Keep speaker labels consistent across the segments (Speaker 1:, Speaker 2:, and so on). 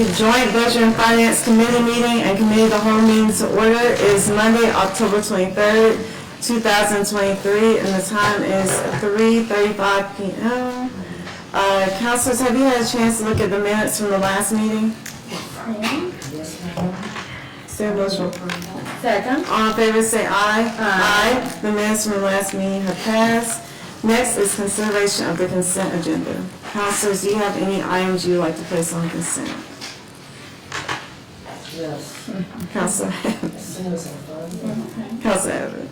Speaker 1: the joint Budget and Finance Committee meeting and Committee of the Whole meeting to order is Monday, October 23rd, 2023, and the time is 3:35 p.m. Councilors, have you had a chance to look at the minutes from the last meeting?
Speaker 2: Yes, ma'am.
Speaker 1: Is there a motion?
Speaker 3: Second.
Speaker 1: All in favor say aye. Aye. The minutes from the last meeting have passed. Next is consideration of the consent agenda. Councilors, do you have any items you would like to place on consent?
Speaker 2: Yes.
Speaker 1: Councilor Abbott.
Speaker 2: As soon as I'm done.
Speaker 1: Councilor Abbott.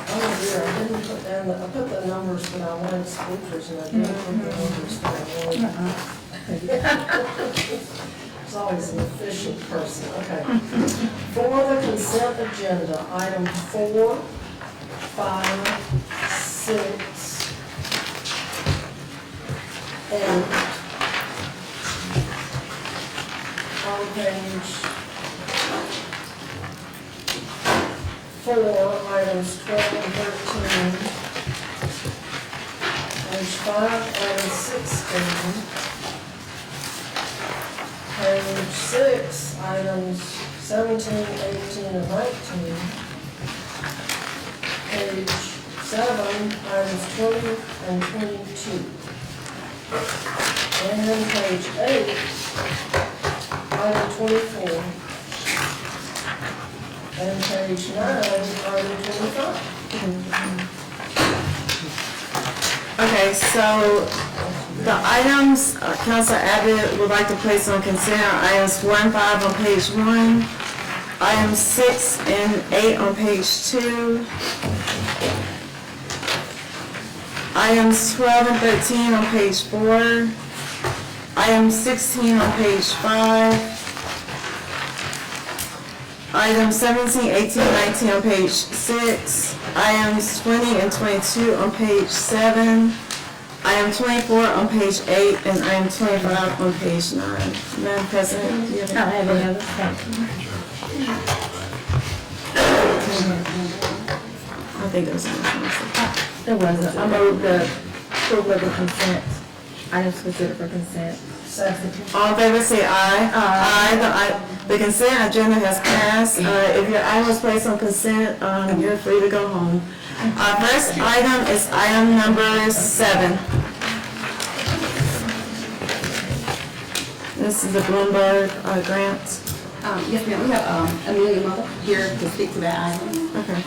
Speaker 2: Oh dear, I didn't put down, I put the numbers, but I wanted speakers and I didn't put the numbers that I wanted. It's always an efficient person, okay. For the consent agenda, item 4, 5, 6, 8, on page 4, items 12 and 13, page 5, item 16, page 6, items 17, 18, and 19. Page 7, items 20 and 22. And then page 8, item 24. And page 9, item 25.
Speaker 1: Okay, so the items Councilor Abbott would like to place on consent are items 4 and 5 on page 1, items 6 and 8 on page 2, items 12 and 13 on page 4, item 16 on page 5, items 17, 18, 19 on page 6, items 20 and 22 on page 7, item 24 on page 8, and item 25 on page 9. Madam President, do you have
Speaker 3: I don't
Speaker 1: any?
Speaker 3: have any other questions.
Speaker 1: I think there was another.
Speaker 3: There wasn't. I moved the approval of the consent. Items considered for consent.
Speaker 2: Second.
Speaker 1: All in favor say aye. Aye. The consent agenda has passed. If your item was placed on consent, you're free to go home. First item is item number 7. This is the Bloomberg grant.
Speaker 4: Yes, ma'am, we have Amelia Mother here to speak to that item.
Speaker 1: Okay.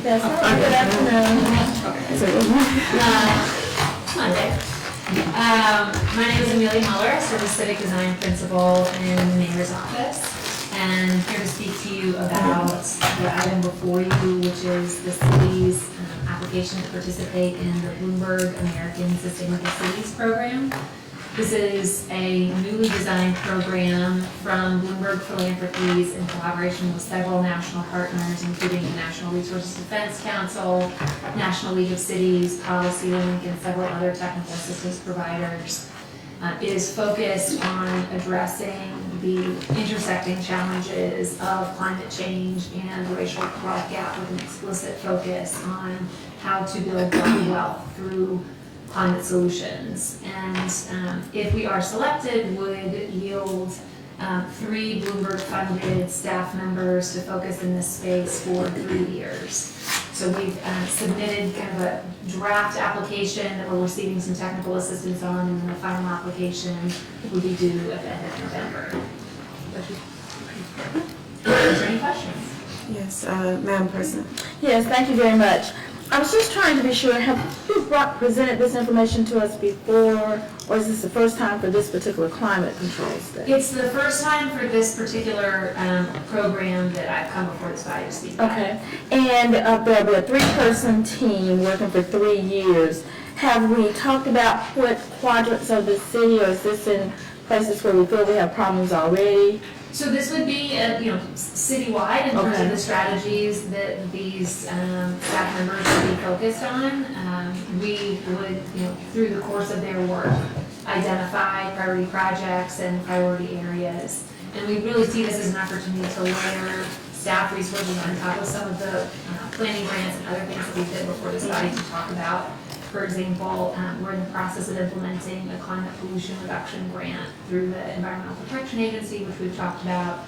Speaker 3: Yes, good afternoon.
Speaker 5: Monday. My name is Amelia Muller. I serve as Civic Design Principal in the Mayor's Office, and here to speak to you about the item before you, which is the city's application to participate in the Bloomberg American Sustainable Cities Program. This is a newly designed program from Bloomberg Philanthropies in collaboration with several national partners, including the National Resources Defense Council, National League of Cities, Policy Link, and several other technical assistance providers. It is focused on addressing the intersecting challenges of climate change and the racial wealth gap, with an explicit focus on how to build wealth through climate solutions. And if we are selected, would yield 3 Bloomberg-funded staff members to focus in this space for 3 years. So we've submitted kind of a draft application that we're receiving some technical assistance on, and then the final application will be due at the end of November. Is there any questions?
Speaker 1: Yes, Madam President.
Speaker 3: Yes, thank you very much. I was just trying to be sure, have you presented this information to us before, or is this the first time for this particular climate control study?
Speaker 5: It's the first time for this particular program that I've come before this body to speak about.
Speaker 3: Okay, and there'll be a 3-person team working for 3 years. Have we talked about what quadrants of the city, or is this in places where we feel we have problems already?
Speaker 5: So this would be, citywide in terms of the strategies that these staff members would be focused on. We would, through the course of their work, identify priority projects and priority areas. And we really see this as an opportunity to layer staff resources on top of some of the planning grants and other things that we did before this body to talk about. For example, we're in the process of implementing a climate pollution reduction grant through the Environmental Protection Agency, which we've talked about.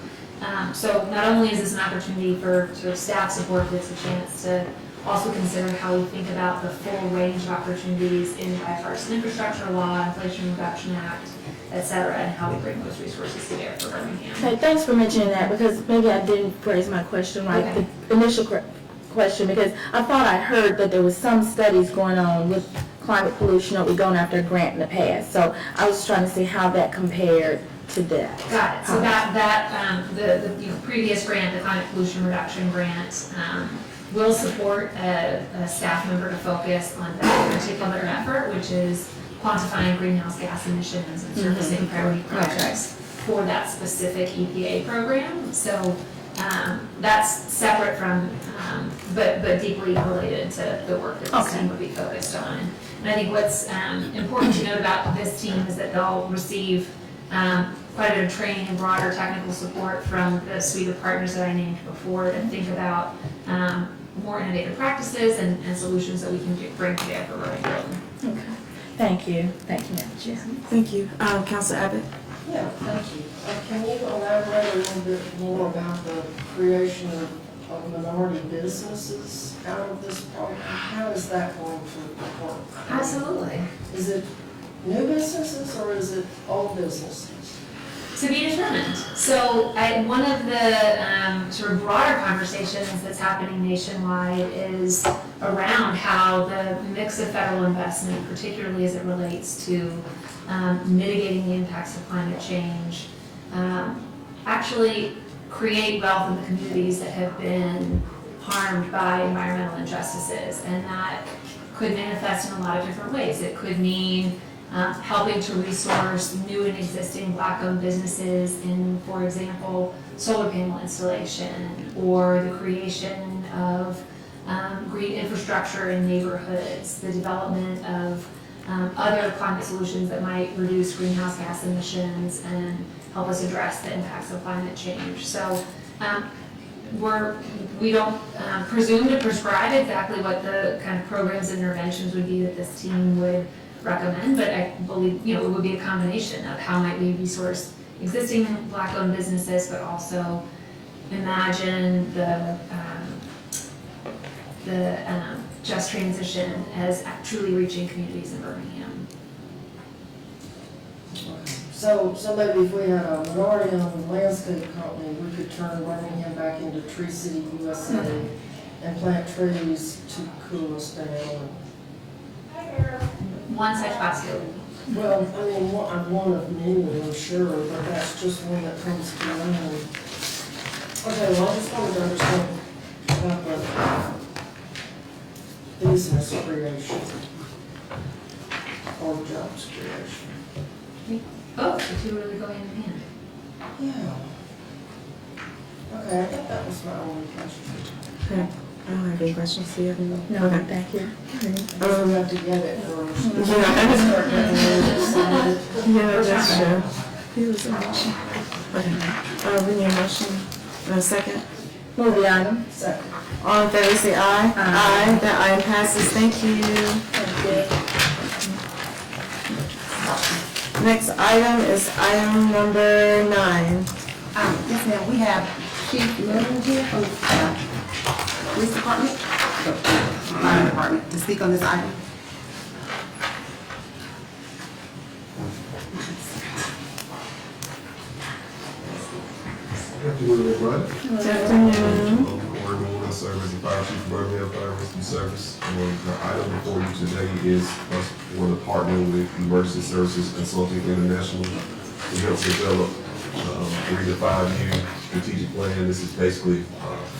Speaker 5: So not only is this an opportunity for sort of staff support, but it's a chance to also consider how we think about the full range of opportunities in the bipartisan infrastructure law, Inflation Reduction Act, et cetera, and how we bring those resources to bear for Birmingham.
Speaker 3: Okay, thanks for mentioning that, because maybe I didn't phrase my question right,
Speaker 5: Okay.
Speaker 3: the initial question, because I thought I heard that there was some studies going on with climate pollution, that we're going after a grant in the past, so I was trying to see how that compared to that.
Speaker 5: Got it. So the previous grant, the climate pollution reduction grant, will support a staff member to focus on that particular effort, which is quantifying greenhouse gas emissions and servicing priority projects for that specific EPA program. So that's separate from, but deeply related to the work that this team would be focused on. And I think what's important to note about this team is that they'll receive quite a bit of training and broader technical support from the suite of partners that I named before to think about more innovative practices and solutions that we can bring to bear for Birmingham.
Speaker 3: Okay, thank you, Madam Chair.
Speaker 1: Thank you. Councilor Abbott?
Speaker 2: Yeah, thank you. Can you elaborate a little bit more about the creation of minority businesses out of this program? How is that going to work?
Speaker 5: Absolutely.
Speaker 2: Is it new businesses or is it old businesses?
Speaker 5: To be determined. So one of the sort of broader conversations that's happening nationwide is around how the mix of federal investment, particularly as it relates to mitigating the impacts of climate change, actually create wealth in the communities that have been harmed by environmental injustices. And that could manifest in a lot of different ways. It could mean helping to resource new and existing Black-owned businesses in, for example, solar panel installation, or the creation of green infrastructure in neighborhoods, the development of other climate solutions that might reduce greenhouse gas emissions and help us address the impacts of climate change. So we don't presume to prescribe exactly what the kind of programs and interventions would be that this team would recommend, but I believe, it would be a combination of how might we resource existing Black-owned businesses, but also imagine the just transition as truly reaching communities in Birmingham.
Speaker 2: So maybe if we had a minority-owned landscape company, we could turn Birmingham back into Tree City, USA, and plant trees to cool us down.
Speaker 5: One such possibility.
Speaker 2: Well, I mean, one of many, I'm sure, but that's just one that comes to mind. Okay, well, I just wanted to understand about the business creation or jobs creation.
Speaker 5: Oh, the two really go hand in hand.
Speaker 2: Yeah. Okay, I think that was my only question.
Speaker 1: Okay. I don't have any questions for you.
Speaker 3: No,
Speaker 1: Okay.
Speaker 3: thank you.
Speaker 2: We have to get it first.
Speaker 1: Yeah, that's true. He was a motion. Okay. We need a motion. A second.
Speaker 3: Move the item.
Speaker 2: Second.
Speaker 1: All in favor, say aye. Aye. That item passes. Thank you.
Speaker 3: Thank you.
Speaker 1: Next item is item number 9.
Speaker 4: Yes, ma'am, we have Chief Milton here from the Police Department, the Fire Department, to speak on this item.
Speaker 6: Good afternoon, everybody.
Speaker 1: Good afternoon.
Speaker 6: Corey Moore, I serve as the Fire Chief of Birmingham Fire Rescue Service. The item before you today is us want to partner with Emergency Services Consulting International to help develop 3 to 5 year strategic plan. This is basically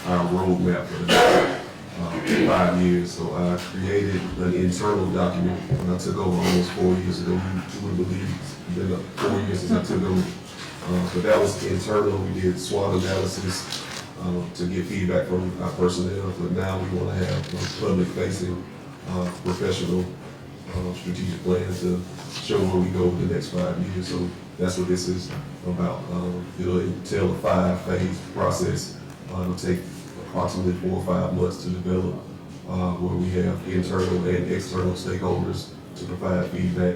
Speaker 6: our roadmap for the next 5 years. So I created an internal document when I took over almost 4 years ago. You would believe it's been 4 years since I took over. But that was internal. We did SWOT analysis to get feedback from our personnel. But now we want to have a public-facing, professional, strategic plan to show where we go over the next 5 years. So that's what this is about. It'll entail a 5-phase process It'll take approximately 4 or 5 months to develop, where we have internal and external stakeholders to provide feedback.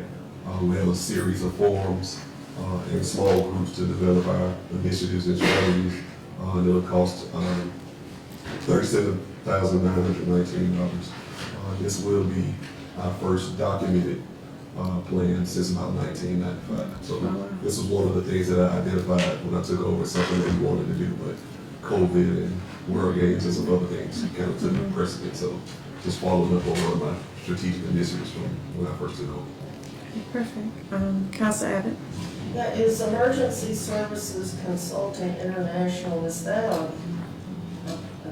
Speaker 6: We have a series of forums and small groups to develop our initiatives and strategies. And it'll cost $37,919. This will be our first documented plan since about 1995. So this was one of the things that I identified when I took over, something that we wanted to do, but COVID and World Games and some other things kind of took precedent. So just following up on one of my strategic initiatives from when I first took over.
Speaker 1: Perfect. Council Abbott?
Speaker 2: Yeah, is Emergency Services Consulting International, is that a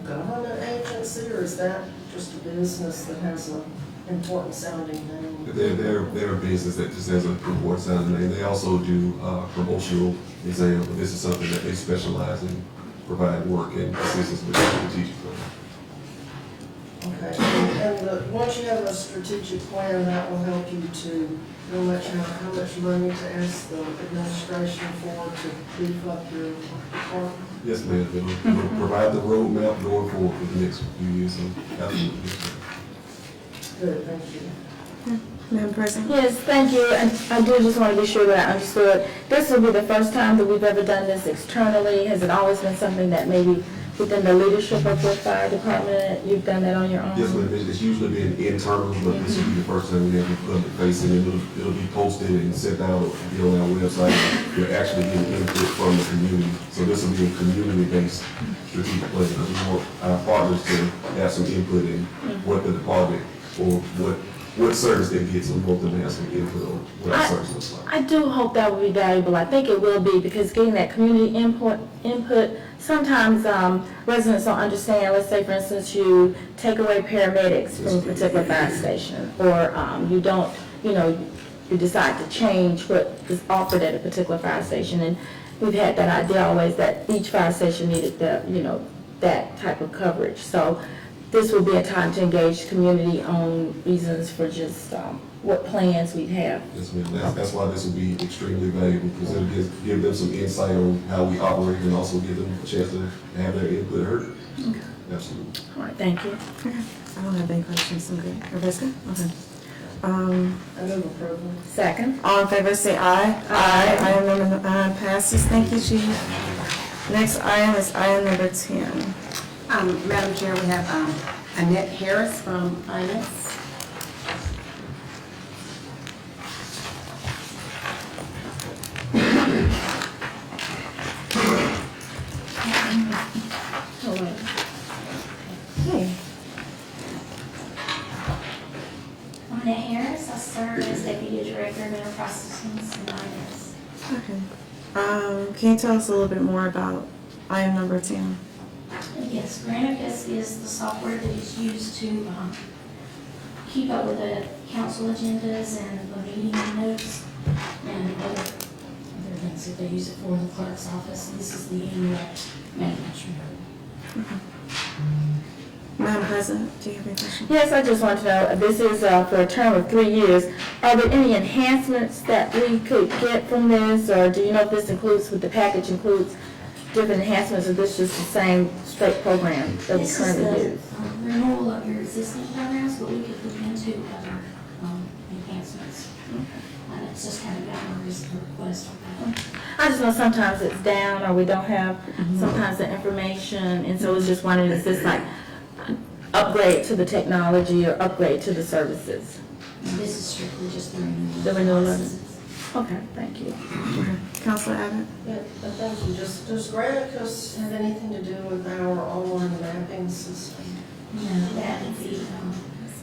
Speaker 2: government agency, or is that just a business that has an important sounding name?
Speaker 6: They're a business that just has a report sounding name. They also do promotional exams, but this is something that they specialize in, provide work and assistance with strategic plan.
Speaker 2: Okay, and once you have a strategic plan, that will help you to know how much money to ask the administration for to beef up your department?
Speaker 6: Yes, ma'am. It'll provide the roadmap going forward for the next few years. So absolutely.
Speaker 2: Good, thank you.
Speaker 1: Madam President?
Speaker 3: Yes, thank you, and I do just want to be sure that I understood. This will be the first time that we've ever done this externally. Has it always been something that maybe within the leadership of the fire department, you've done that on your own?
Speaker 6: Yes, ma'am. It's usually been internal, but this will be the first time we have it public facing. It'll be posted and sent out on our website. We're actually getting input from the community. So this will be a community-based strategic plan. We want our partners to have some input in what the department or what service they get, so we want them to have some input on what our service looks like.
Speaker 3: I do hope that will be valuable. I think it will be, because getting that community input, sometimes residents don't understand. Let's say, for instance, you take away paramedics from a particular fire station, or you don't, you decide to change what is offered at a particular fire station. And we've had that idea always that each fire station needed the, that type of coverage. So this will be a time to engage community on reasons for just what plans we have.
Speaker 6: Yes, ma'am. That's why this will be extremely valuable, because it'll give them some insight on how we operate and also give them a chance to have their input heard.
Speaker 3: Okay.
Speaker 6: Absolutely.
Speaker 3: All right, thank you.
Speaker 1: Okay. I don't have any questions. I'm good. Everybody's good? Okay.
Speaker 2: I move approval.
Speaker 3: Second.
Speaker 1: All in favor, say aye. Aye. Item number 9 passes. Thank you, Chief. Next item is item number 10.
Speaker 4: Madam Chair, we have Annette Harris from Finance.
Speaker 3: Hello.
Speaker 1: Hey.
Speaker 7: I'm Annette Harris. I serve as Deputy Director of Enterprise Systems and IS.
Speaker 1: Okay. Can you tell us a little bit more about item number 10?
Speaker 7: Yes, Granicus is the software that is used to keep up with the council agendas and the meeting notes and other things that they use it for in the clerk's office. And this is the annual management.
Speaker 1: Madam President, do you have any questions?
Speaker 3: Yes, I just want to know, this is for a term of 3 years. Are there any enhancements that we could get from this, or do you know if this includes, with the package includes different enhancements, or this just the same straight program that we
Speaker 7: This is
Speaker 3: currently
Speaker 7: the
Speaker 3: use?
Speaker 7: renewal of your existing programs, but we could look into other enhancements. And it's just kind of got a request on that.
Speaker 3: I just know sometimes it's down, or we don't have sometimes the information, and so I was just wondering, is this like upgrade to the technology or upgrade to the services?
Speaker 7: This is strictly just the renewal.
Speaker 3: The renewal of it.
Speaker 7: licenses.
Speaker 3: Okay, thank you.
Speaker 1: Councilor Abbott?
Speaker 2: Yeah, but thank you. Does Granicus have anything to do with our online mapping system?
Speaker 7: No, that would be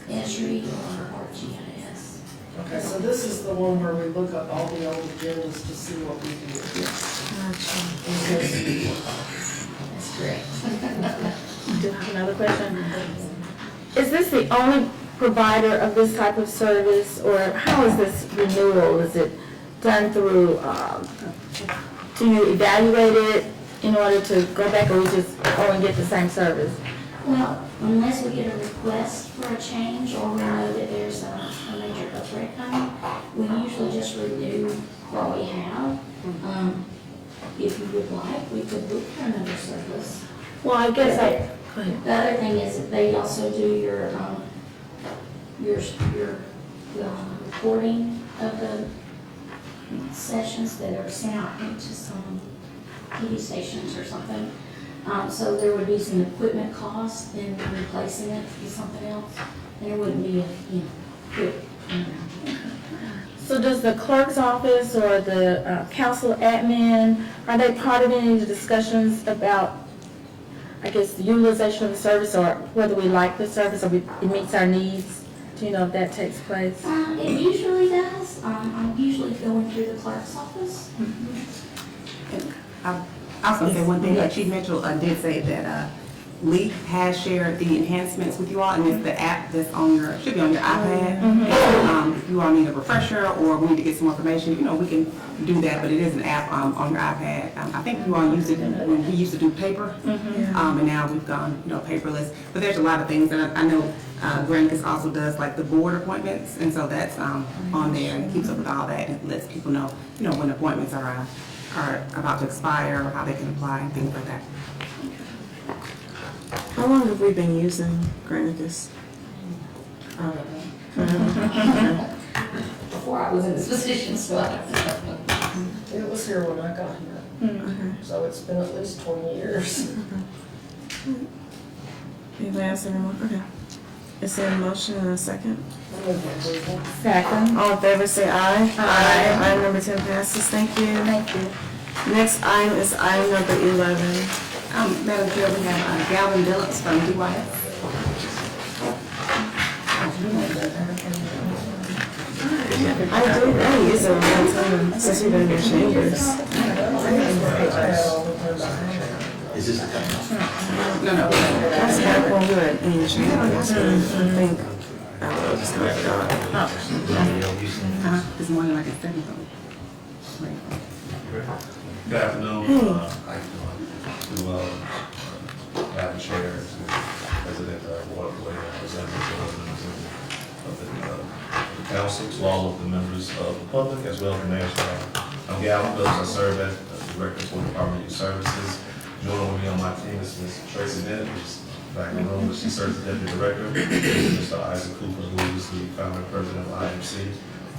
Speaker 7: Esri or GIS.
Speaker 2: Okay, so this is the one where we look up all the old agendas to see what we do.
Speaker 7: That's correct.
Speaker 3: I do have another question. Is this the only provider of this type of service, or how is this renewal? Is it done through, do you evaluate it in order to go back, or we just go and get the same service?
Speaker 7: Well, unless we get a request for a change or we know that there's a major upgrade coming, we usually just renew what we have. If you would like, we could look for another service.
Speaker 3: Well, I guess go ahead.
Speaker 7: The other thing is that they also do your recording of the sessions that are sent out into some TV stations or something. So there would be some equipment cost in replacing it with something else. And it wouldn't be a, quick turnaround.
Speaker 3: So does the clerk's office or the council admin, are they part of any of the discussions about, I guess, the utilization of the service or whether we like the service or it meets our needs? Do you know if that takes place?
Speaker 7: It usually does. I'm usually going through the clerk's office.
Speaker 4: I was gonna say one thing, Chief Mitchell did say that Lee has shared the enhancements with you all, and it's the app that's on your, should be on your iPad. And, if you all need a refresher or we need to get some more information, we can do that, but it is an app on your iPad. I think you all used it when we used to do paper, and now we've gone, paperless. But there's a lot of things, and I know Granicus also does like the board appointments, and so that's on there, and it keeps up with all that, and it lets people know, when appointments are about to expire, or how they can apply, and things like that.
Speaker 1: How long have we been using Granicus?
Speaker 7: Before I was in this position, so
Speaker 2: It was here when I got here, so it's been at least 20 years.
Speaker 1: Anybody else have any more? Okay. Is there a motion and a second?
Speaker 2: I move approval.
Speaker 3: Second.
Speaker 1: All in favor, say aye. Aye. Item number 10 passes. Thank you.
Speaker 3: Thank you.
Speaker 1: Next item is item number 11.
Speaker 4: Madam Chair, we have Galvin Phillips from DYS.
Speaker 1: I use it a long time since we've been in your chambers.
Speaker 8: Is this the time?
Speaker 4: No.
Speaker 1: That's back when we were in your chambers. I think I was just not forgot.
Speaker 4: This morning, like I said, right.
Speaker 8: Good afternoon. How you doing? To Madam Chair, to President Ward Boy, representatives of the council, to all of the members of the public, as well as the mayor's staff. I'm Gavin Phillips. I serve as the Director for Department of Youth Services. Joining me on my team is Ms. Tracy Bennett, who's back in the room, but she serves as Deputy Director. Mr. Isaac Cooper, who is the founder and president of IMC.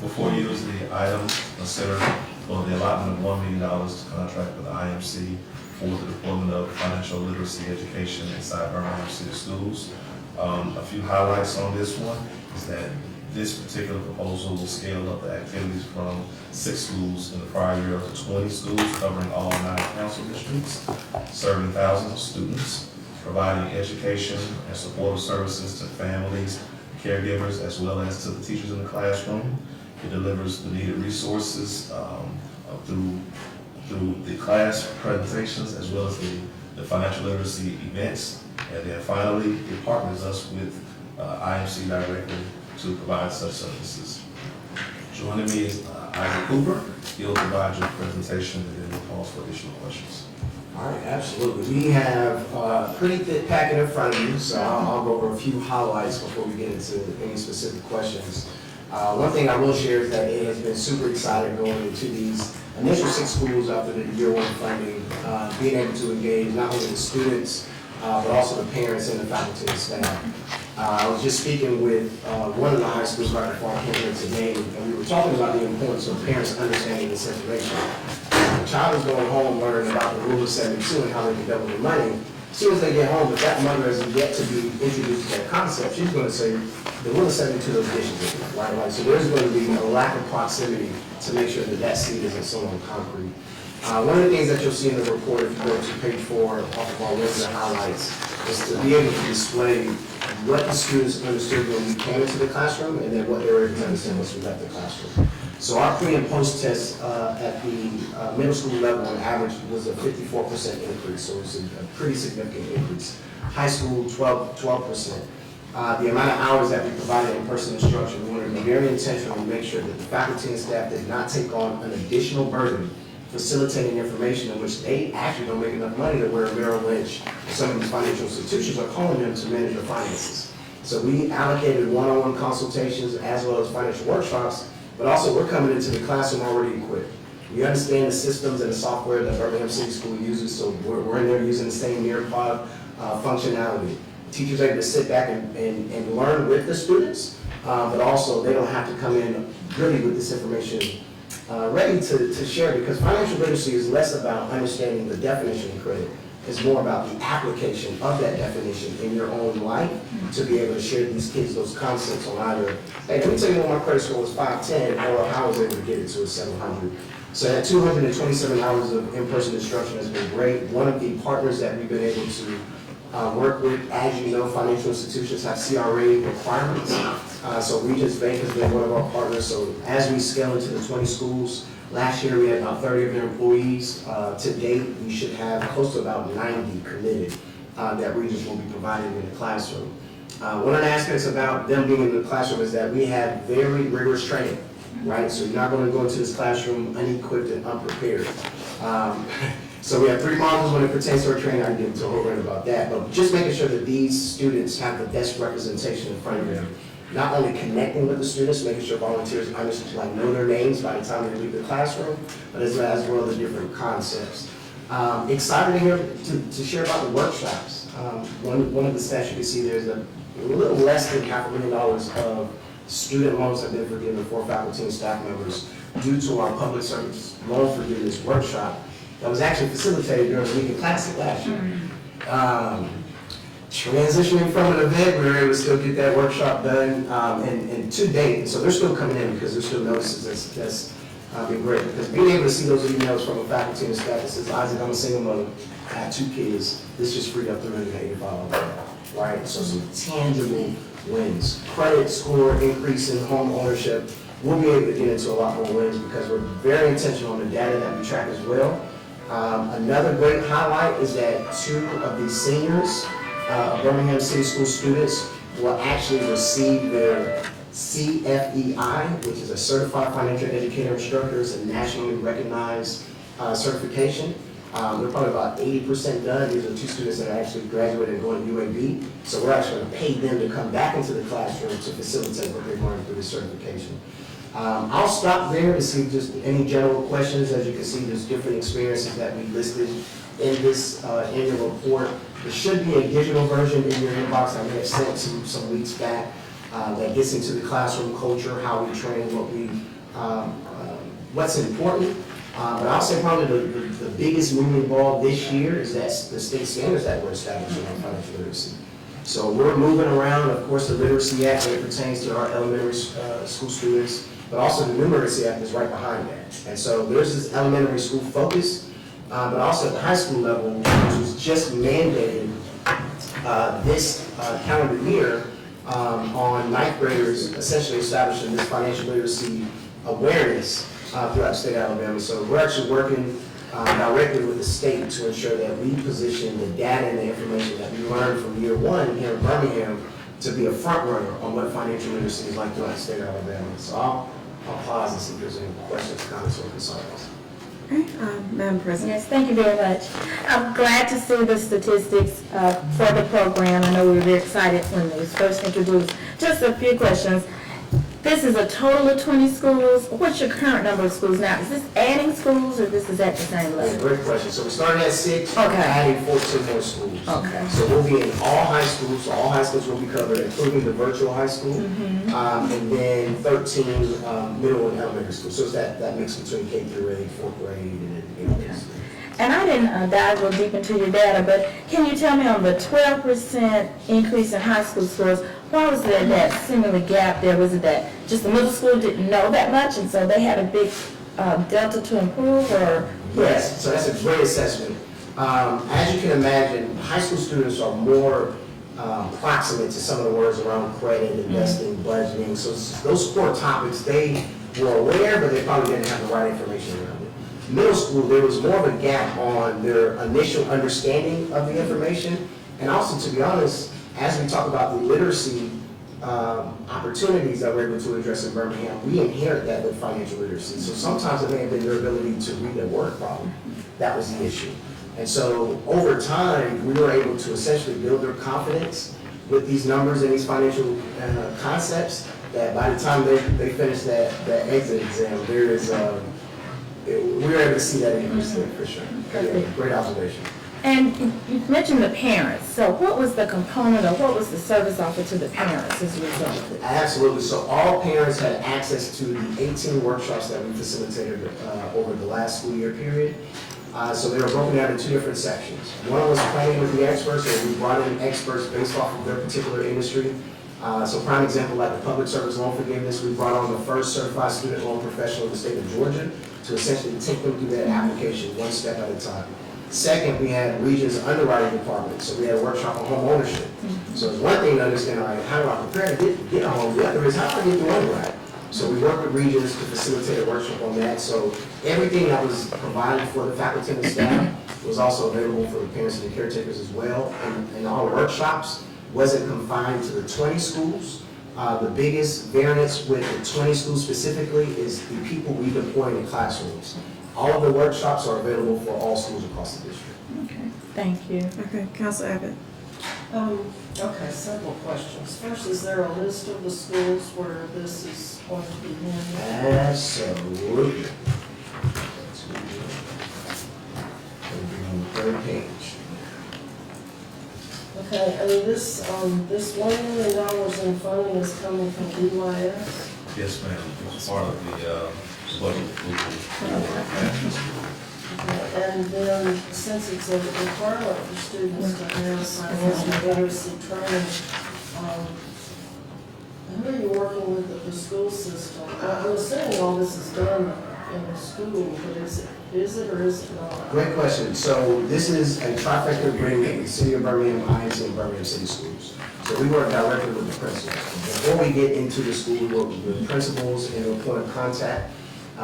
Speaker 8: Before you is the item considered for the allotment of $1 million to contract with the IMC for the deployment of financial literacy education inside Birmingham City Schools. A few highlights on this one is that this particular proposal will scale up the activities from 6 schools in the prior year up to 20 schools, covering all 9 council districts, serving thousands of students, providing education and supportive services to families, caregivers, as well as to the teachers in the classroom. It delivers the needed resources through the class presentations as well as the financial literacy events. And then finally, it partners us with IMC directly to provide such services. Joining me is Isaac Cooper. He'll provide you a presentation and then we'll pause for additional questions.
Speaker 9: All right, absolutely. We have a pretty thick packet in front of you, so I'll go over a few highlights before we get into any specific questions. One thing I will share is that it has been super exciting going into these initial 6 schools after the year 1 funding, being able to engage not only the students, but also the parents and the faculty and staff. I was just speaking with one of the high schools right before I came here today, and we were talking about the importance of parents understanding this information. The child is going home learning about the rule of 72 and how they can double their money. As soon as they get home, if that mother has yet to be introduced to that concept, she's going to say, the rule of 72 those dishes, right? Like, so there's going to be a lack of proximity to make sure that that seed isn't sown on concrete. One of the things that you'll see in the report, if you go to page 4 off of our list of highlights, is to be able to display what the students understood when we came into the classroom and then what they were able to understand once we left the classroom. So our pre and post test at the middle school level on average was a 54% increase, so it's a pretty significant increase. High school, 12%. The amount of hours that we provided in-person instruction, we wanted to be very intentional and make sure that the faculty and staff did not take on an additional burden facilitating information in which they actually don't make enough money to where Merrill Lynch or some of these financial institutions are calling them to manage their finances. So we allocated one-on-one consultations as well as financial workshops, but also we're coming into the classroom already equipped. We understand the systems and the software that Birmingham City School uses, so we're in there using the same Nearpod functionality. Teachers are able to sit back and learn with the students, but also they don't have to come in really with this information ready to share, because financial literacy is less about understanding the definition of credit. It's more about the application of that definition in your own life to be able to share these kids those concepts on either, hey, let me tell you when my credit score was 510, or how I was able to get it to a 700. So that 227 hours of in-person instruction has been great. One of the partners that we've been able to work with, as you know, financial institutions have CRA requirements. So Regions Bank has been one of our partners. So as we scale into the 20 schools, last year we had about 30 of their employees. To date, we should have close to about 90 committed that Regions will be providing in the classroom. One of the aspects about them being in the classroom is that we have very rigorous training, right? So you're not going to go into this classroom unequipped and unprepared. So we have 3 modules when it pertains to our training. I can get into a whole bit about that, but just making sure that these students have the best representation in front of them. Not only connecting with the students, making sure volunteers know their names by the time they leave the classroom, but as well the different concepts. Excited to hear to share about the workshops. One of the stats you can see there is a little less than $500,000 of student loans have been forgiven for faculty and staff members due to our public service loan forgiveness workshop that was actually facilitated during the Week of Classic last year. Transitioning from an event, we were able to still get that workshop done, and to date, so they're still coming in because there's still notices that's been great. Because being able to see those emails from a faculty and staff that says, Isaac, I'm a single mother, I have 2 kids, this just freed up $385, right? So some tangible wins. Credit score increase in home ownership. We'll be able to get into a lot more wins because we're very intentional on the data that we track as well. Another great highlight is that 2 of these seniors, Birmingham City School students, will actually receive their CFEI, which is a Certified Financial Educator Instructor. It's a nationally recognized certification. They're probably about 80% done. These are 2 students that are actually graduating and going to UAB. So we're actually going to pay them to come back into the classroom to facilitate what they're learning through this certification. I'll stop there to see just any general questions. As you can see, there's different experiences that we listed in this annual report. There should be a digital version in your inbox I may have sent to some weeks back that gets into the classroom culture, how we train, what's important. But I'll say probably the biggest moving ball this year is that the state standards that we're establishing on financial literacy. So we're moving around, of course, the Literacy Act when it pertains to our elementary school students, but also the Numeracy Act is right behind that. And so there's this elementary school focus, but also at the high school level, which was just mandated this calendar year on 9th graders, essentially establishing this financial literacy awareness throughout the state of Alabama. So we're actually working directly with the state to ensure that we position the data and the information that we learned from year 1 here in Birmingham to be a front runner on what financial literacy is like throughout the state of Alabama. So I'll pause and see if there's any questions, comments, or concerns.
Speaker 1: Madam President.
Speaker 3: Yes, thank you very much. I'm glad to see the statistics for the program. I know we were very excited when it was first introduced. Just a few questions. This is a total of 20 schools. What's your current number of schools now? Is this adding schools or this is at the same
Speaker 9: Yeah,
Speaker 3: level?
Speaker 9: great question. So we started at 6,
Speaker 3: Okay.
Speaker 9: adding 14 more schools.
Speaker 3: Okay.
Speaker 9: So we'll be in all high schools, so all high schools will be covered, including the virtual high school, and then 13 middle and elementary schools. So it's that mix between K through 8, 4th grade, and then
Speaker 3: And I didn't dive real deep into your data, but can you tell me on the 12% increase in high school scores, why was there that seemingly gap there? Was it that just the middle school didn't know that much and so they had a big delta to improve, or?
Speaker 9: Yes, so that's a great assessment. As you can imagine, high school students are more proximate to some of the words around credit, investing, budgeting. So those core topics, they were aware, but they probably didn't have the right information around it. Middle school, there was more of a gap on their initial understanding of the information. And also, to be honest, as we talk about the literacy opportunities that we're able to address in Birmingham, we inherit that with financial literacy. So sometimes it may have been their ability to read a word problem. That was the issue. And so over time, we were able to essentially build their confidence with these numbers and these financial concepts, that by the time they finish that exit exam, there is we were able to see that increase there, for sure. Yeah, great observation.
Speaker 3: And you mentioned the parents, so what was the component or what was the service offered to the parents as a result of it?
Speaker 9: Absolutely. So all parents had access to the 18 workshops that we facilitated over the last school year period. So they were broken out in two different sections. One was planning with the experts, and we brought in experts based off of their particular industry. So prime example, like the public service loan forgiveness, we brought on the first certified student loan professional in the state of Georgia to essentially take them through that application one step at a time. Second, we had Regions underwriting department, so we had a workshop on home ownership. So it's one thing to understand, all right, how do I prepare to get a home? The other is how do I get to underwrite? So we worked with Regions to facilitate a workshop on that. So everything that was provided for the faculty and the staff was also available for the parents and the caretakers as well. And all workshops wasn't confined to the 20 schools. The biggest variance with the 20 schools specifically is the people we deploy in the classrooms. All of the workshops are available for all schools across the district.
Speaker 3: Okay, thank you.
Speaker 1: Okay, Council Abbott.
Speaker 2: Okay, several questions. First, is there a list of the schools where this is going to be handled?
Speaker 9: Absolutely. It'll be on the third page.
Speaker 2: Okay, and this $1 million in funding is coming from DYS?
Speaker 8: Yes, ma'am, it's part of the budget approval.
Speaker 2: And then, since it's a requirement for students to have financial literacy training, who are you working with at the school system? I'm assuming all this is done in the school, but is it or is it not?
Speaker 9: Great question. So this is a trifecta agreement with the City of Birmingham, INC, and Birmingham City Schools. So we work directly with the principals. Before we get into the school, we work with the principals and the point of contact.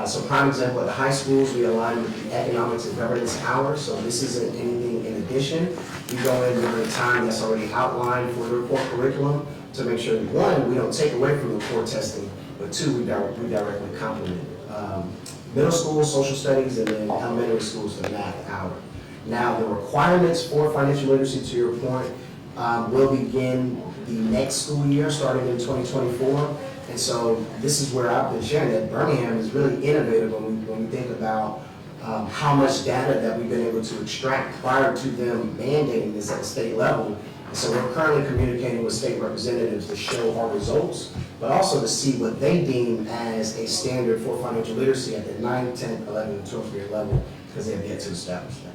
Speaker 9: So prime example, at the high schools, we align with the economics and governance hours, so this isn't anything in addition. We go in during a time that's already outlined for the core curriculum to make sure that, one, we don't take away from the core testing, but two, we directly complement it. Middle school, social studies, and then elementary schools, the math hour. Now, the requirements for financial literacy, to your point, will begin the next school year, starting in 2024. And so this is where I've been sharing that Birmingham is really innovative when we think about how much data that we've been able to extract prior to them mandating this at the state level. And so we're currently communicating with state representatives to show our results, but also to see what they deem as a standard for financial literacy at the 9th, 10th, 11th, and 12th grade level, because they have yet to establish that.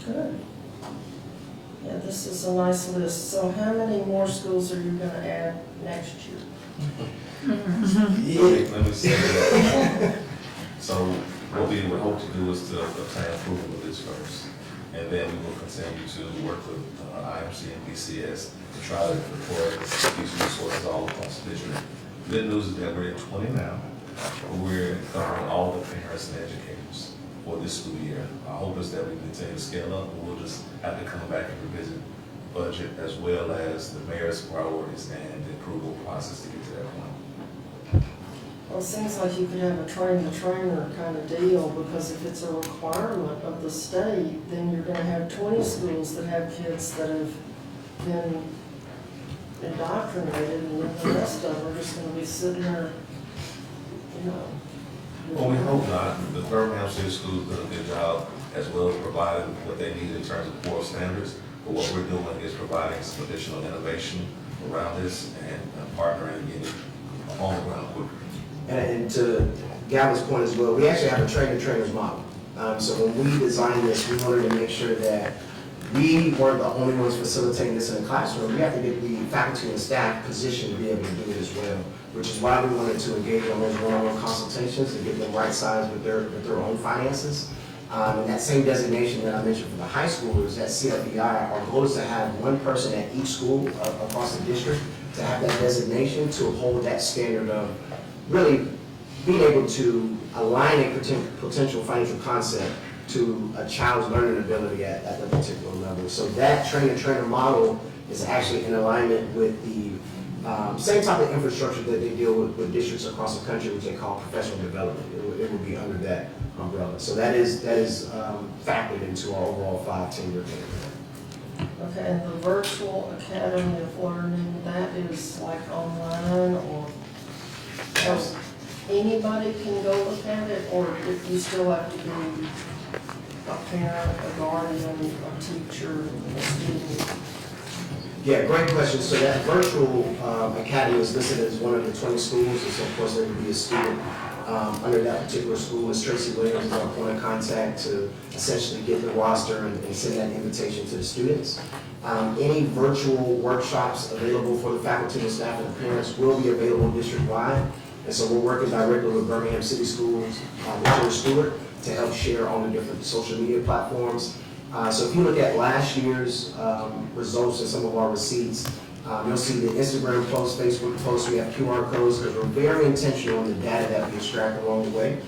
Speaker 2: Good. Yeah, this is a nice list. So how many more schools are you gonna add next year?
Speaker 8: Let me say that. So what we would hope to do is to obtain approval of this first. And then we will continue to work with IMC and BCS to try to deploy these resources all across the district. Good news is that we're at 20 now. We're covering all the parents and educators for this school year. Our hope is that we continue to scale up, and we'll just have to come back and revisit budget as well as the mayor's priorities and the approval process to get to that point.
Speaker 2: Well, it seems like you could have a train-the-trainer kind of deal, because if it's a requirement of the state, then you're gonna have 20 schools that have kids that have been indoctrinated, and then the rest of them are just gonna be sitting there, you know.
Speaker 8: Well, we hope not. The Birmingham City Schools did a good job as well as providing what they need in terms of core standards. But what we're doing is providing some additional innovation around this and partnering and getting on the ground quicker.
Speaker 9: And to Gavin's point as well, we actually have a train-the-trainers model. So when we designed this, we wanted to make sure that we weren't the only ones facilitating this in the classroom. We have to get the faculty and staff positioned to be able to do it as well, which is why we wanted to engage on those one-on-one consultations to get them right sized with their own finances. And that same designation that I mentioned for the high schoolers, that CFEI, our goal is to have one person at each school across the district to have that designation to uphold that standard of really being able to align a potential financial concept to a child's learning ability at that particular level. So that train-the-trainer model is actually in alignment with the same type of infrastructure that they deal with districts across the country, which they call professional development. It would be under that umbrella. So that is factored into our overall 5-10-year plan.
Speaker 2: Okay, and the virtual academy of learning, that is like online or? anybody can go look at it, or if you still have to be a parent, a guardian, a teacher, a student?
Speaker 9: Yeah, great question. So that virtual academy is listed as one of the 20 schools, and so of course there would be a student under that particular school. Ms. Tracy Williams is our point of contact to essentially get the roster and send that invitation to the students. Any virtual workshops available for the faculty and staff and the parents will be available district-wide. And so we're working directly with Birmingham City Schools, with George Stewart, to help share on the different social media platforms. So if you look at last year's results and some of our receipts, you'll see the Instagram posts, Facebook posts, we have QR codes, because we're very intentional on the data that we extract along the way.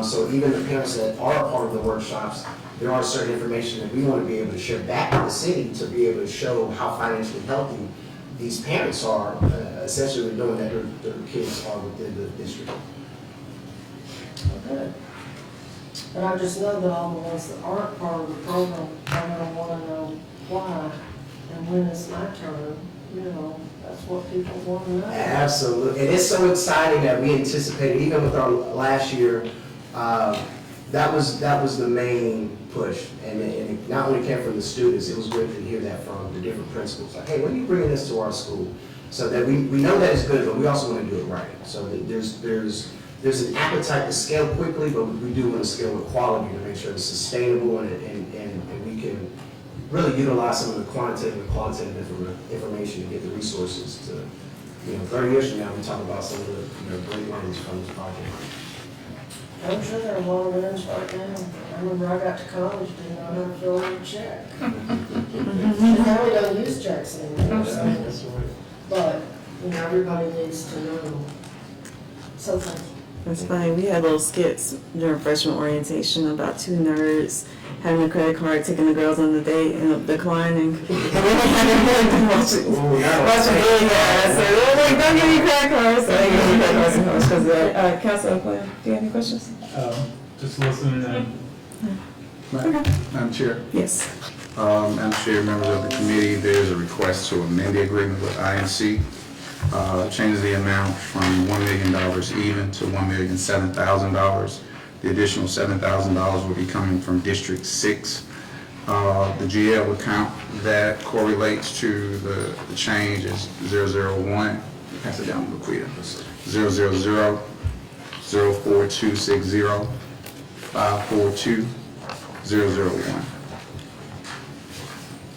Speaker 9: So even the parents that are a part of the workshops, there are certain information that we want to be able to share back to the city to be able to show how financially healthy these parents are, essentially knowing that their kids are within the district.
Speaker 2: Okay. But I just know that all the ones that aren't part of the program are gonna wanna know why, and when is my turn, that's what people wanna know.
Speaker 9: Absolutely, and it's so exciting that we anticipated, even with our last year, that was the main push, and it not only came from the students, it was great to hear that from the different principals, like, hey, when are you bringing this to our school? So that we know that it's good, but we also want to do it right. So that there's an appetite to scale quickly, but we do want to scale with quality to make sure it's sustainable and we can really utilize some of the quantitative and qualitative information to get the resources to, 30 years from now, we talk about some of the great wins from this project.
Speaker 2: I'm sure there are a lot of wins right now. I remember I got to college, didn't know how to fill out a check. And now we don't use checks anymore, so.
Speaker 9: That's right.
Speaker 2: But, everybody needs to know. So thank you.
Speaker 1: It's funny, we had little skits during freshman orientation about two nerds having a credit card, taking the girls on the date and declining. And then we had them watching video. I said, oh, like, don't give me credit cards. So I gave me credit cards and cards because of that. Councilman Quinn, do you have any questions?
Speaker 10: Just listening and. Madam Chair.
Speaker 1: Yes.
Speaker 10: Madam Chair, members of the committee, there's a request to amend the agreement with INC. Changes the amount from $1 million even to $1,007,000. The additional $7,000 will be coming from District 6. The GL account that correlates to the change is 001. Pass it down to Laquita. 000 04260 542 001.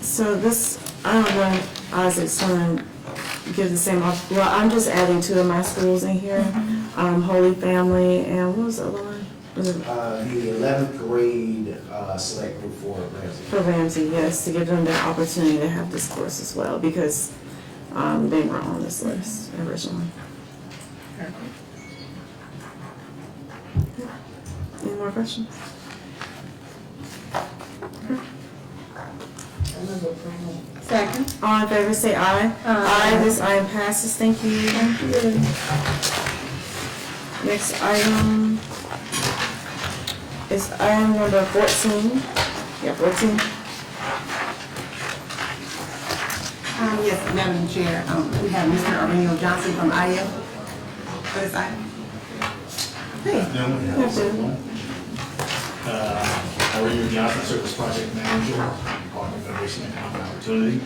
Speaker 1: So this, I don't know if Isaac's going to give the same, well, I'm just adding two of my schools in here. Holy Family, and what was the other one? Was it
Speaker 9: The 11th grade select group for Ramsey.
Speaker 1: for Ramsey, yes, to give them the opportunity to have this course as well, because they were on this list originally. Any more questions?
Speaker 3: Second.
Speaker 1: All in favor, say aye. Aye. This item passes. Thank you. Next item is item number 14. Yeah, 14.
Speaker 4: Yes, Madam Chair, we have Mr. Arminio Johnson from IF for this item.
Speaker 11: Arminio Johnson, Service Project Manager, Department of Innovation and Economic Opportunity.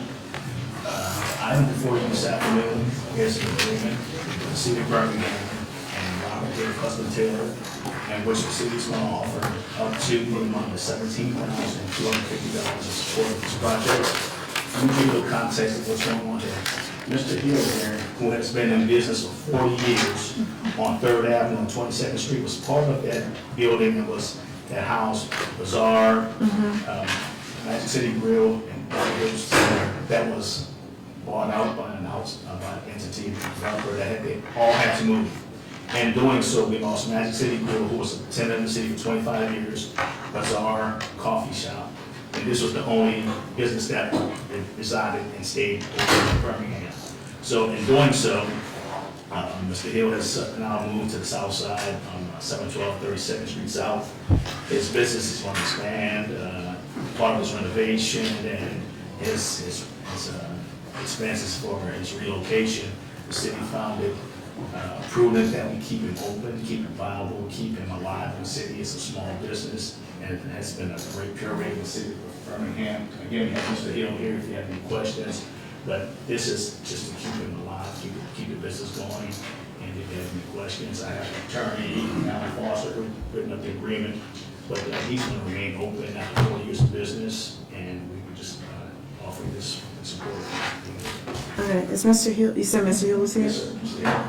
Speaker 11: Item before you this afternoon, here's an agreement with the City of Birmingham and Robert Taylor, Custom Taylor, and which the city is going to offer up to the amount of $17,250 in support of this project. Let me give you the context of what's going on here. Mr. Hill here, who has been in business for 40 years on 3rd Avenue and 22nd Street, was part of that building and was that house, Bazaar, Magic City Grill, and barbecue that was bought out by an entity developer that they all had to move. And doing so, we lost Magic City Grill, who was a tenant in the city for 25 years, Bazaar Coffee Shop. And this was the only business that resided and stayed over in Birmingham. So in doing so, Mr. Hill has now moved to the south side on 712 32nd Street South. His business is going to expand, part of his renovation and his expenses for his relocation. The city found it prudent that we keep him open, keep him viable, keep him alive in the city. It's a small business, and it has been a great priority in the city of Birmingham. Again, we have Mr. Hill here if you have any questions, but this is just to keep him alive, keep the business going. And if you have any questions, I have an attorney, Alan Foster, who written up the agreement, but he's going to remain open after 4 years of business, and we would just offer this support.
Speaker 1: Okay, is Mr. Hill, you said Mr. Hill was here?
Speaker 11: Yes, sir. Mr. Hill.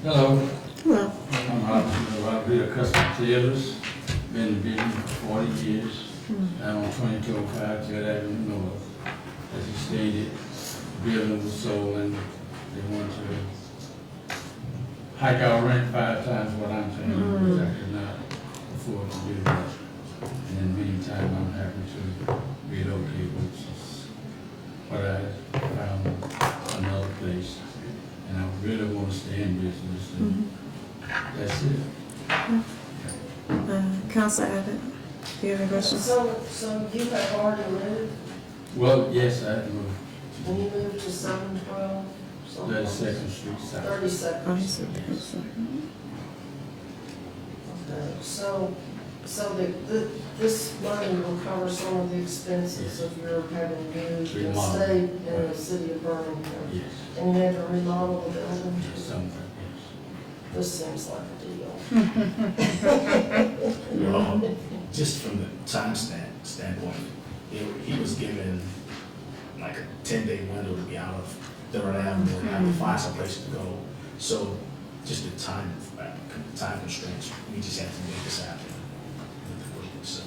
Speaker 12: Hello,
Speaker 1: Hello.
Speaker 12: I'm Robert Custom Theaters, been in the business for 40 years. I'm on 2205 Judd Avenue North. As you stated, the building was sold and they wanted to hike our rent 5 times what I'm paying, which I could not afford to do that. And in the meantime, I'm happy to relocate, which is what I found another place. And I really want to stay in business, and that's it.
Speaker 1: Council Abbott, do you have any questions?
Speaker 2: So you have already moved,
Speaker 12: Well, yes, I moved
Speaker 2: and you moved to 712?
Speaker 12: to 32nd Street South.
Speaker 2: 32nd.
Speaker 1: Oh, he said that.
Speaker 2: Okay, so this money will cover some of the expenses of your having moved and
Speaker 12: Remodel.
Speaker 2: stayed in the city of Birmingham.
Speaker 12: Yes,
Speaker 2: And you had to remodel the building?
Speaker 12: yes, something,
Speaker 2: This seems like a deal.
Speaker 11: Well, just from the time standpoint, he was given like a 10-day window to be out of Third Avenue and have to find some place to go. So just the time constraints, we just have to make this happen. So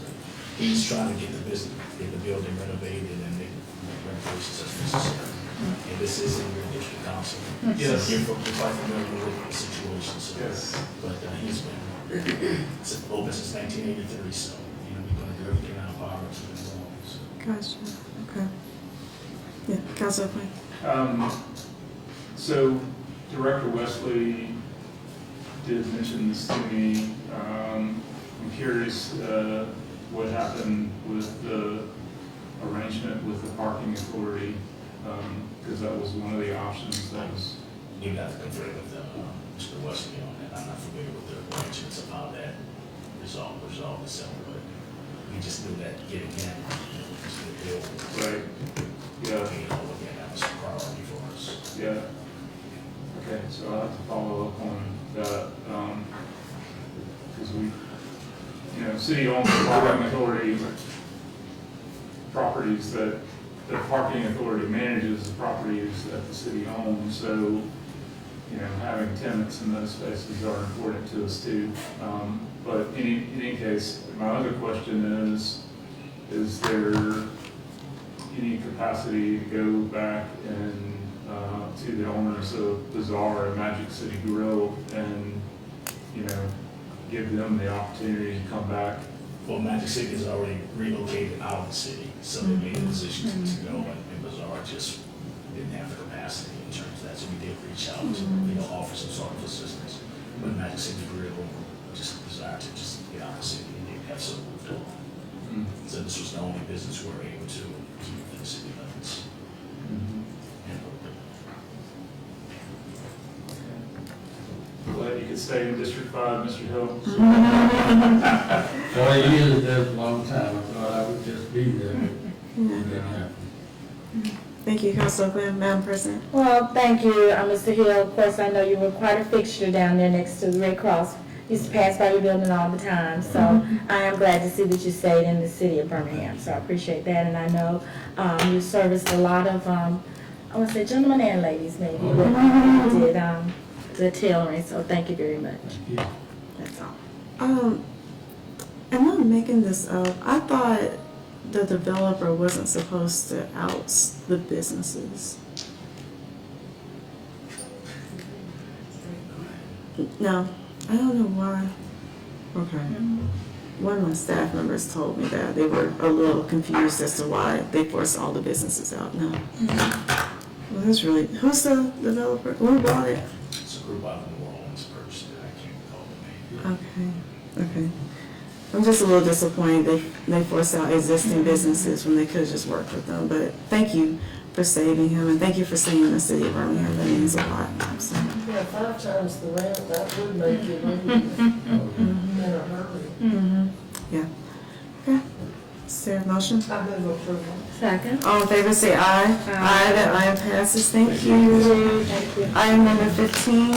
Speaker 11: he's trying to get the building renovated and make renovations as necessary. And this is in your district council.
Speaker 8: Yes.
Speaker 11: You're quite familiar with the situation, so.
Speaker 8: Yes.
Speaker 11: But he's been, it's open since 1983, so, we're gonna do everything in our power to move on, so.
Speaker 1: Gotcha, okay. Yeah, Council Quinn.
Speaker 13: So Director Wesley did mention this to me. I'm curious what happened with the arrangement with the parking authority, because that was one of the options that was.
Speaker 11: You'd have to confer with Mr. Wesley on that. I'm not familiar with the arrangements of how that resolved itself, but we just knew that getting in was the deal.
Speaker 13: Right. Yeah.
Speaker 11: Again, that was a priority for us.
Speaker 13: Yeah. Okay, so I'll have to follow up on that, because city owns the parking authority properties that the parking authority manages the properties that the city owns, so, having tenants in those spaces are important to us too. But in any case, my other question is there any capacity to go back and to the owners of Bazaar and Magic City Grill and, give them the opportunity to come back?
Speaker 11: Well, Magic City has already relocated out of the city, so they made a decision to go, and Bazaar just didn't have the capacity in terms of that, so we did reach out to, offer some sort of assistance. But Magic City Grill just desired to just get out of the city, and they have so moved on. So this was the only business we were able to keep within the city limits. And
Speaker 13: Glad you could stay in District 5, Mr. Hill.
Speaker 12: 40 years, that's a long time. I thought I would just be there. It didn't happen.
Speaker 1: Thank you, Council Quinn. Madam President.
Speaker 3: Well, thank you, Mr. Hill. Of course, I know you were quite a fixture down there next to the Red Cross. Used to pass by your building all the time. So I am glad to see that you stayed in the city of Birmingham. So I appreciate that. And I know you serviced a lot of, I want to say gentlemen and ladies maybe, but you did the tailoring. So thank you very much.
Speaker 12: Thank you.
Speaker 3: That's all.
Speaker 1: Am I making this up? I thought the developer wasn't supposed to oust the businesses. No, I don't know why. Okay. One of my staff members told me that. They were a little confused as to why they forced all the businesses out. No. Well, that's really, who's the developer? Who bought it?
Speaker 11: it's a group out of New Orleans purchased it, I can't recall the name.
Speaker 1: Okay, okay. I'm just a little disappointed they forced out existing businesses when they could have just worked with them. But thank you for saving him, and thank you for saving the city of Birmingham. That means a lot. So,
Speaker 2: Yeah, 5 times the rent, that would make you leave in a hurry.
Speaker 1: yeah. Okay. Is there a motion?
Speaker 2: I move approval.
Speaker 3: Second.
Speaker 1: All in favor say aye. Aye. That item passes. Thank you. Item number 15.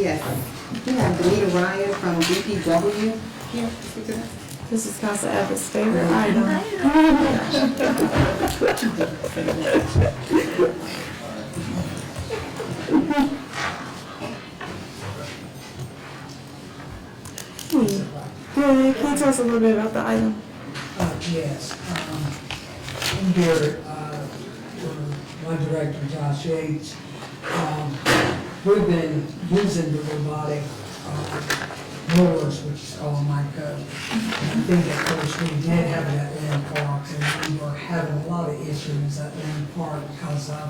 Speaker 4: Yes. We have Benita Ryan from DPW here to speak to that.
Speaker 1: This is Council Abbott's favorite item. Good. Can you tell us a little bit about the item?
Speaker 14: Yes, I'm here for my director, Josh Yates. We've been using the robotic mowers, which is called Myco. I think at first we did have it at Land Parks, and we were having a lot of issues at Land Park because of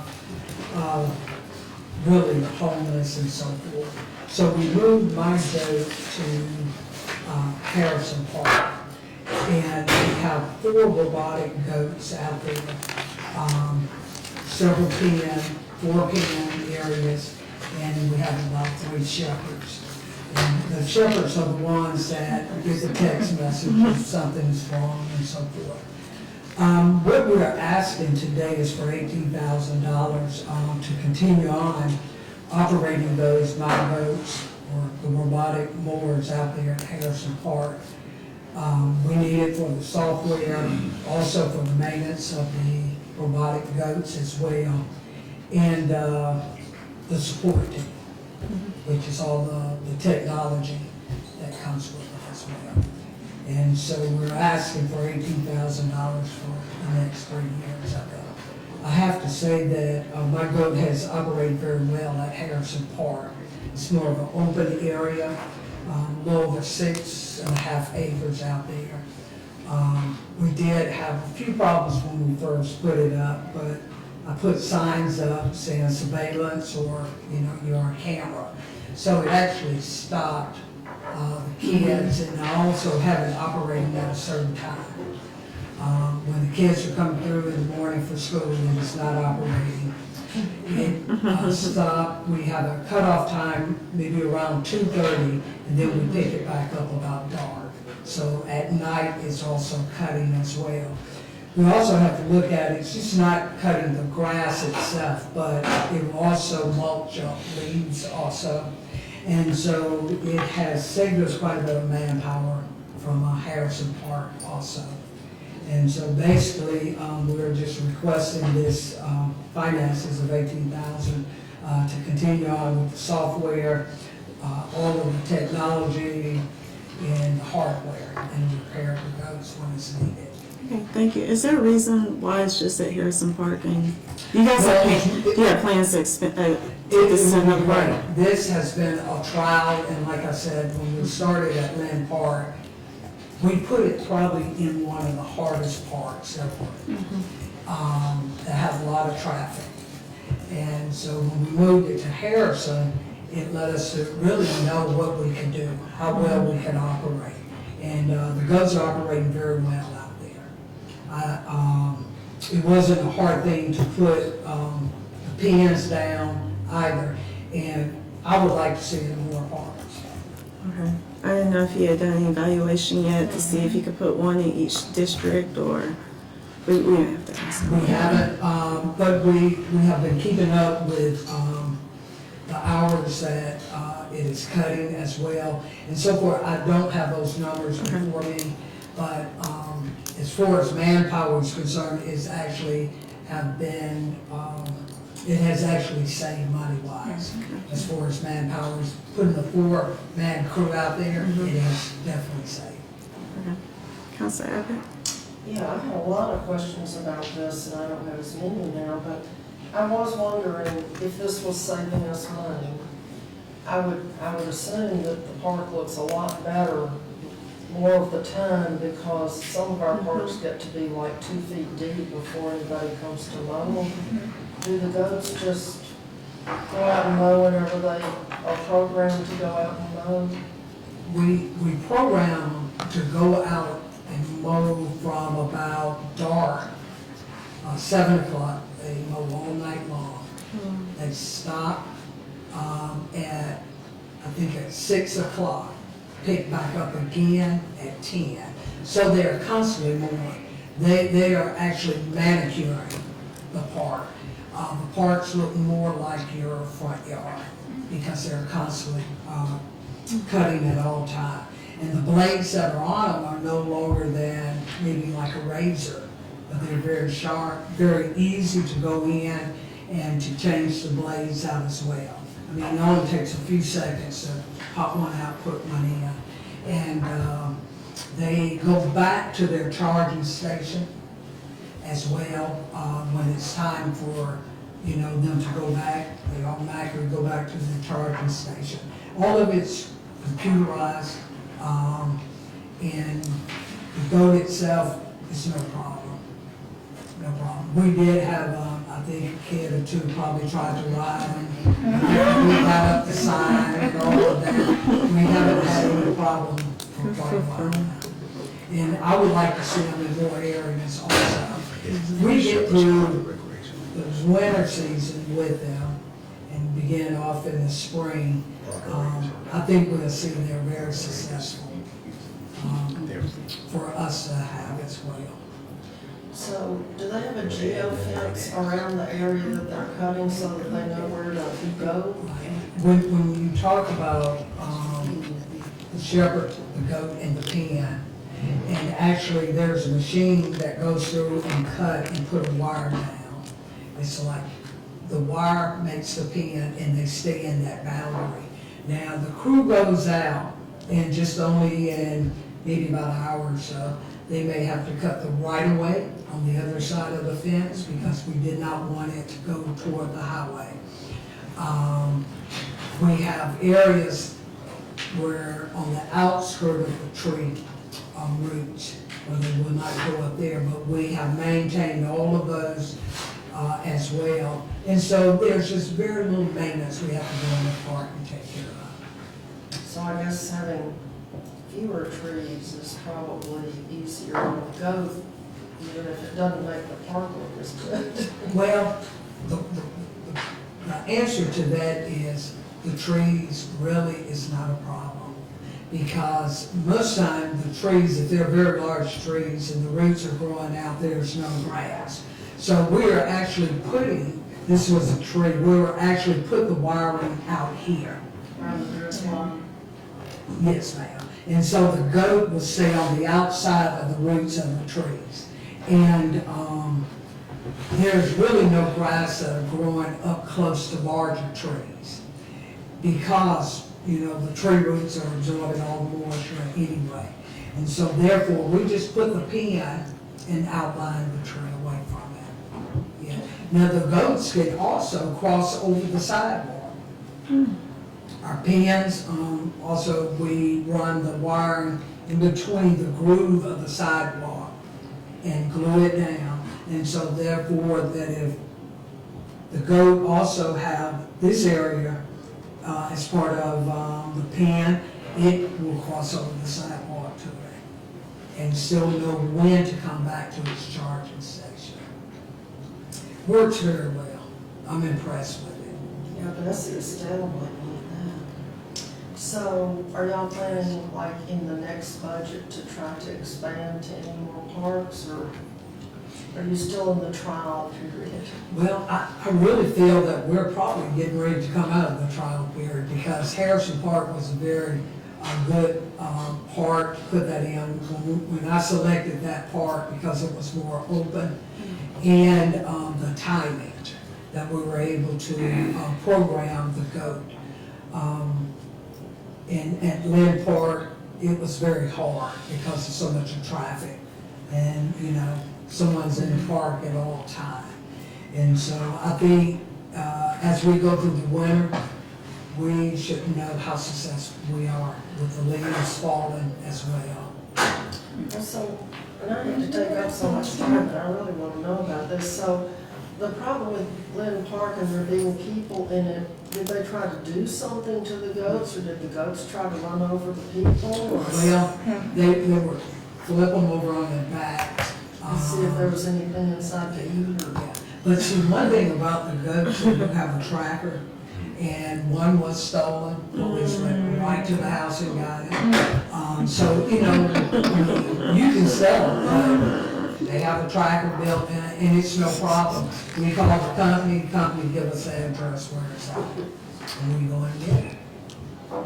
Speaker 14: really the homeless and so forth. So we moved Myco to Harrison Park. And we have 4 robotic goats out there, several pen, 4 pen areas, and we have about 3 shepherds. And the shepherds are the ones that get the text message if something's wrong and so forth. What we're asking today is for $18,000 to continue on operating those goats or the robotic mowers out there at Harrison Park. We need it for the software, also for the maintenance of the robotic goats as well, and the support team, which is all the technology that comes with it as well. And so we're asking for $18,000 for the next 3 years of it. I have to say that my goat has operated very well at Harrison Park. It's more of an open area. A little over 6.5 acres out there. We did have a few problems when we first put it up, but I put signs up saying surveillance or, you're on camera. So it actually stopped the kids, and I also have it operating at a certain time. When the kids are coming through in the morning for school and it's not operating, it stopped. We have a cutoff time, maybe around 2:30, and then we pick it back up about dark. So at night, it's also cutting as well. We also have to look at, it's just not cutting the grass itself, but it will also mulch up leaves also. And so it has saved us quite a bit of manpower from Harrison Park also. And so basically, we're just requesting this finances of $18,000 to continue on with the software, all of the technology, and the hardware, and repair the goats when it's needed.
Speaker 1: Okay, thank you. Is there a reason why it's just at Harrison Park? And you guys have plans to expand this to another park?
Speaker 14: Right. This has been a trial, and like I said, when we started at Land Park, we put it probably in one of the hardest parks ever, that have a lot of traffic. And so when we moved it to Harrison, it let us to really know what we could do, how well we could operate. And the goats are operating very well out there. It wasn't a hard thing to put the pins down either, and I would like to see it in more parks.
Speaker 1: Okay. I didn't know if you had done any evaluation yet to see if you could put one in each district, or we didn't have to ask.
Speaker 14: We haven't, but we have been keeping up with the hours that it is cutting as well, and so forth. I don't have those numbers before me, but as far as manpower is concerned, it's actually have been, it has actually saved money-wise. As far as manpower, putting the 4-man crew out there, it has definitely saved.
Speaker 1: Okay. Councilor Abbott?
Speaker 2: Yeah, I have a lot of questions about this, and I don't have as many now, but I was wondering if this was saving us money. I would assume that the park looks a lot better more of the time, because some of our parks get to be like 2 feet deep before anybody comes to mow. Do the goats just go out and mow whenever they are programmed to go out and mow?
Speaker 14: we program to go out and mow from about dark, 7 o'clock, they mow all night long. They stop at, I think at 6 o'clock, pick back up again at 10. So they're constantly mowing. They are actually manicuring the park. The parks look more like your front yard because they're constantly cutting at all time. And the blades that are on them are no longer than maybe like a razor, but they're very sharp, very easy to go in and to change the blades out as well. I mean, it only takes a few seconds to pop one out, put one in. And they go back to their charging station as well when it's time for, you know, them to go back. They automatically go back to the charging station. All of it's computerized, and the goat itself is no problem. No problem. We did have, I think, a kid or two probably tried to ride, and we got up the sign and all of that. We haven't had any problem for quite a while now. And I would like to see them in more areas also. We get through the winter season with them and begin off in the spring. I think we'll see they're very successful for us to have as well.
Speaker 2: So, do they have a geofence around the area that they're cutting so that they know where to go?
Speaker 14: When you talk about the shepherd, the goat, and the pen, and actually there's a machine that goes through and cut and put a wire down. It's like the wire makes the pen and they stay in that boundary. Now, the crew goes out and just only in maybe about an hour or so, they may have to cut the right of way on the other side of the fence because we did not want it to go toward the highway. We have areas where on the outskirt of the tree roots, where they will not go up there, but we have maintained all of those as well. And so there's just very little maintenance we have to go in the park and take care of.
Speaker 2: So I guess having fewer trees is probably easier on the goat, even if it doesn't make the park look as good.
Speaker 14: Well, the answer to that is the trees really is not a problem. Because most times the trees, if they're very large trees and the roots are growing out, there's no grass. So we are actually putting, this was a tree, we were actually put the wiring out here.
Speaker 2: Around the drip line.
Speaker 14: Yes, ma'am. And so the goat will stay on the outside of the roots of the trees. And there's really no grass that are growing up close to larger trees because, you know, the tree roots are absorbing all the moisture anyway. And so therefore, we just put the pen and outline the tree away from it. Yeah. Now, the goats can also cross over the sidewalk. Our pens, also we run the wiring in between the groove of the sidewalk and glue it down. And so therefore, that if the goat also have this area as part of the pen, it will cross over the sidewalk to it and still know when to come back to its charging station. Works very well. I'm impressed with it.
Speaker 2: Yeah, but that's the aesthetic like that. So are y'all planning like in the next budget to try to expand to any more parks, or are you still in the trial period?
Speaker 14: Well, I really feel that we're probably getting ready to come out of the trial period because Harrison Park was a very good park to put that in. When I selected that park because it was more open and the timing that we were able to program the goat. And at Lynn Park, it was very hard because of so much traffic. And, you know, someone's in the park at all time. And so I think as we go through the winter, we should know how successful we are with the leaves falling as well.
Speaker 2: So, and I hate to take up so much time, but I really want to know about this. So The problem with Glen Park and there being people in it, did they try to do something to the goats, or did the goats try to run over the people? Or
Speaker 14: Well, they were flip them over on their backs.
Speaker 2: see if there was anything inside to eat or?
Speaker 14: Yeah. But see, one thing about the goats, they do have a tracker, and one was stolen, police went right to the house and got it. So, you know, you can sell them, but they have a tracker built in it, and it's no problem. We call the company give us the address where it's at, and we go and get it. Or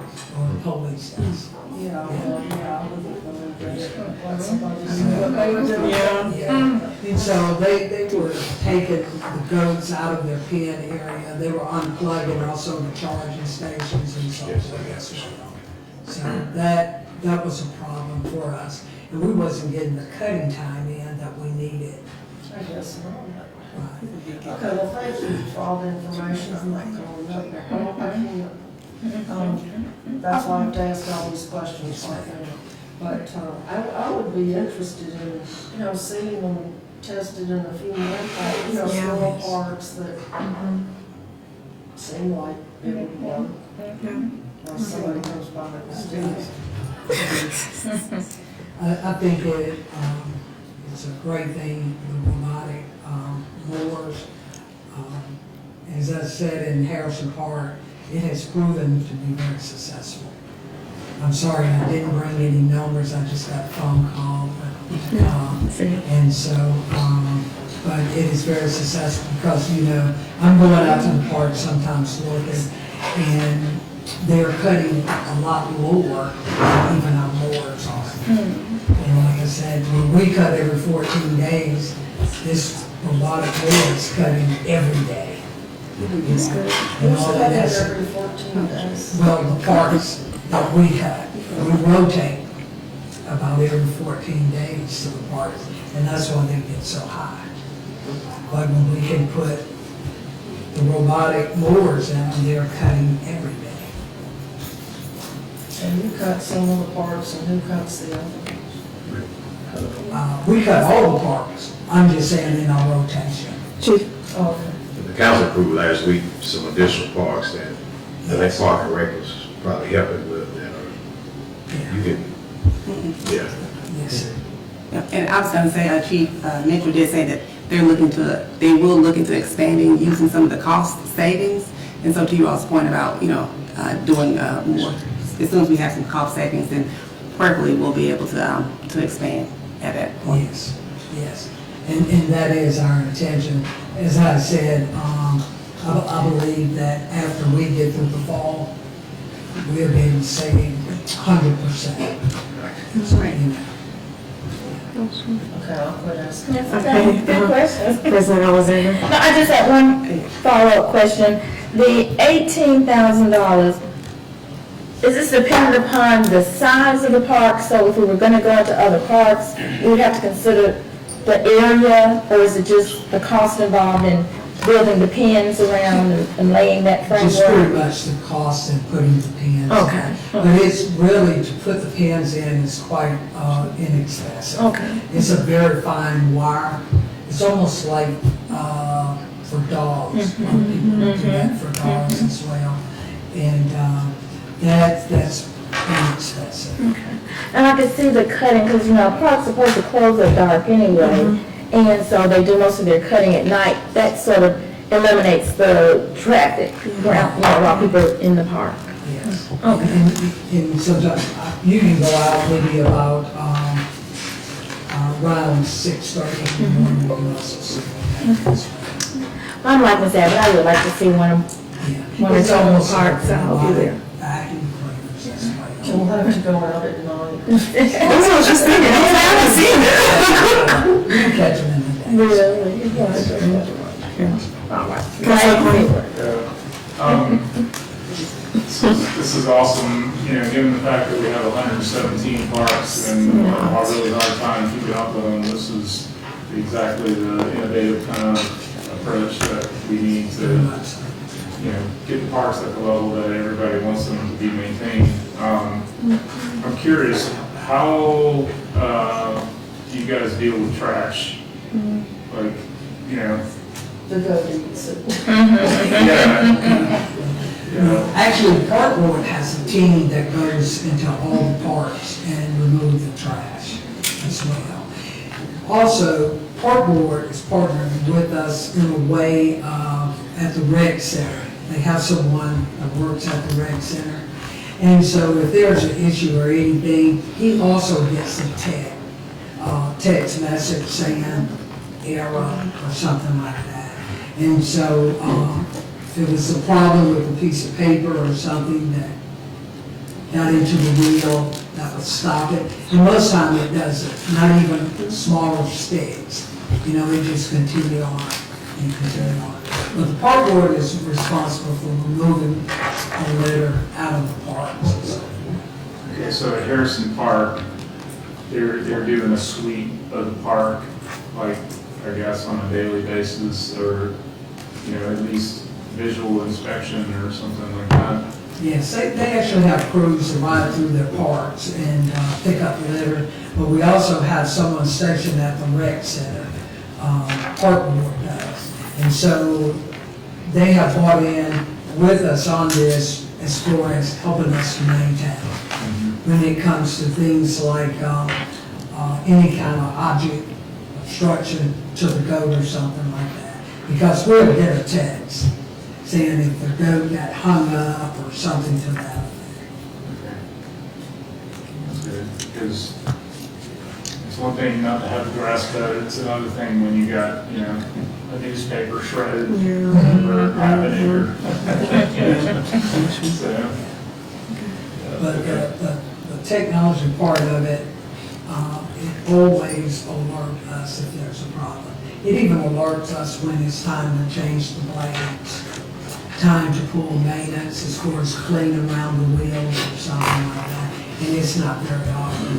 Speaker 14: the police does.
Speaker 2: Yeah, well, yeah, I wouldn't believe that. Let somebody see what they were doing.
Speaker 14: Yeah, and so they were taking the goats out of their pen area, they were unplugging also the charging stations and so forth. So that was a problem for us, and we wasn't getting the cutting time in that we needed.
Speaker 2: I guess not.
Speaker 14: Right.
Speaker 2: Okay, well, thank you for all the information. I'm not going up there. That's why I have to ask all these questions like that. But I would be interested in, you know, seeing them tested in a few more, you know, small parks that seem like it would work. Or somebody comes by and steals.
Speaker 14: I think it's a great thing, the robotic mowers. As I said in Harrison Park, it has proven to be very successful. I'm sorry, I didn't bring any numbers, I just got a phone call. And so, but it is very successful because, you know, I'm going out to the park sometimes looking, and they're cutting a lot lower than even our mowers are. And like I said, when we cut every 14 days, this robotic mower is cutting every day.
Speaker 2: Who's cutting it every 14 days?
Speaker 14: Well, the parks that we cut, we rotate about every 14 days to the parks, and that's why they get so high. But when we can put the robotic mowers in, they're cutting every day.
Speaker 2: And you cut some of the parks, and who cuts the others?
Speaker 14: We cut all the parks, I'm just saying in our rotation.
Speaker 2: Okay.
Speaker 15: The council approved last week some additional parks that the next park and rec is probably helping with, you can, yeah.
Speaker 14: Yes, sir.
Speaker 4: Yep, and I was gonna say, Chief Mitchell did say that they will look into expanding, using some of the cost savings. And so to you all's point about, you know, doing more, as soon as we have some cost savings, then prayerfully we'll be able to expand at that point.
Speaker 14: Yes, yes. And that is our intention. As I said, I believe that after we get through the fall, we'll be able to save 100%.
Speaker 4: Right.
Speaker 2: Okay, I'll quit asking.
Speaker 3: Okay, good question.
Speaker 1: President Alexander.
Speaker 3: No, I just had one follow-up question. The $18,000, is this dependent upon the size of the park? So if we were gonna go into other parks, we would have to consider the area, or is it just the cost involved in building the pins around and laying that
Speaker 14: Just pretty
Speaker 3: framework?
Speaker 14: much the cost of putting the pins.
Speaker 3: Okay.
Speaker 14: But it's really, to put the pins in is quite inexpensive.
Speaker 3: Okay.
Speaker 14: It's a very fine wire. It's almost like for dogs. A lot of people do that for dogs as well. And that's inexpensive.
Speaker 3: And I could see the cutting, because, you know, parks supposed to close at dark anyway, and so they do most of their cutting at night. That sort of eliminates the traffic while people are in the park.
Speaker 14: Yes.
Speaker 3: Okay.
Speaker 14: And sometimes you can go out maybe about around 6:30 in the morning. You can also see.
Speaker 3: I'm like Ms. Abbott, I would like to see one of
Speaker 14: Yeah. It's almost
Speaker 3: parks, so I'll be there.
Speaker 14: Vacuum cleaners, that's why.
Speaker 2: We'll have to go out at night.
Speaker 1: That's what she's thinking. I haven't seen it.
Speaker 14: You can catch them in the day.
Speaker 13: This is awesome, you know, given the fact that we have 117 parks and our really hard time keeping up with them. This is exactly the innovative kind of approach that we need to, you know, get the parks at the level that everybody wants them to be maintained. I'm curious, how do you guys deal with trash? Like, you know,
Speaker 2: The goat eats it.
Speaker 14: Actually, the park board has a team that goes into all the parks and remove the trash as well. Also, park board is partnering with us in a way at the rec center. They have someone that works at the rec center. And so if there's an issue or anything, he also gets a text message saying error or something like that. And so if it was a problem with a piece of paper or something that got into the wheel, that would stop it. And most time it doesn't, not even smaller sticks. You know, they just continue on and continue on. But the park board is responsible for removing the litter out of the parks.
Speaker 13: Okay, so at Harrison Park, they're doing a sweep of the park, like, I guess, on a daily basis, or, you know, at least visual inspection or something like that.
Speaker 14: Yes, they actually have crews that ride through their parks and pick up the litter, but we also have someone stationed at the rec center, park board does. And so they have bought in with us on this as far as helping us to maintain. When it comes to things like any kind of object obstruction to the goat or something like that. Because we'll get a text saying if the goat got hung up or something to that effect.
Speaker 13: Because it's one thing not to have a grass cut, it's another thing when you got, you know, a newspaper shredded or happening or, so.
Speaker 14: But the technology part of it, it always alerts us if there's a problem. It even alerts us when it's time to change the blades, time to pull maintenance as far as cleaning around the wheels or something like that. And it's not very often.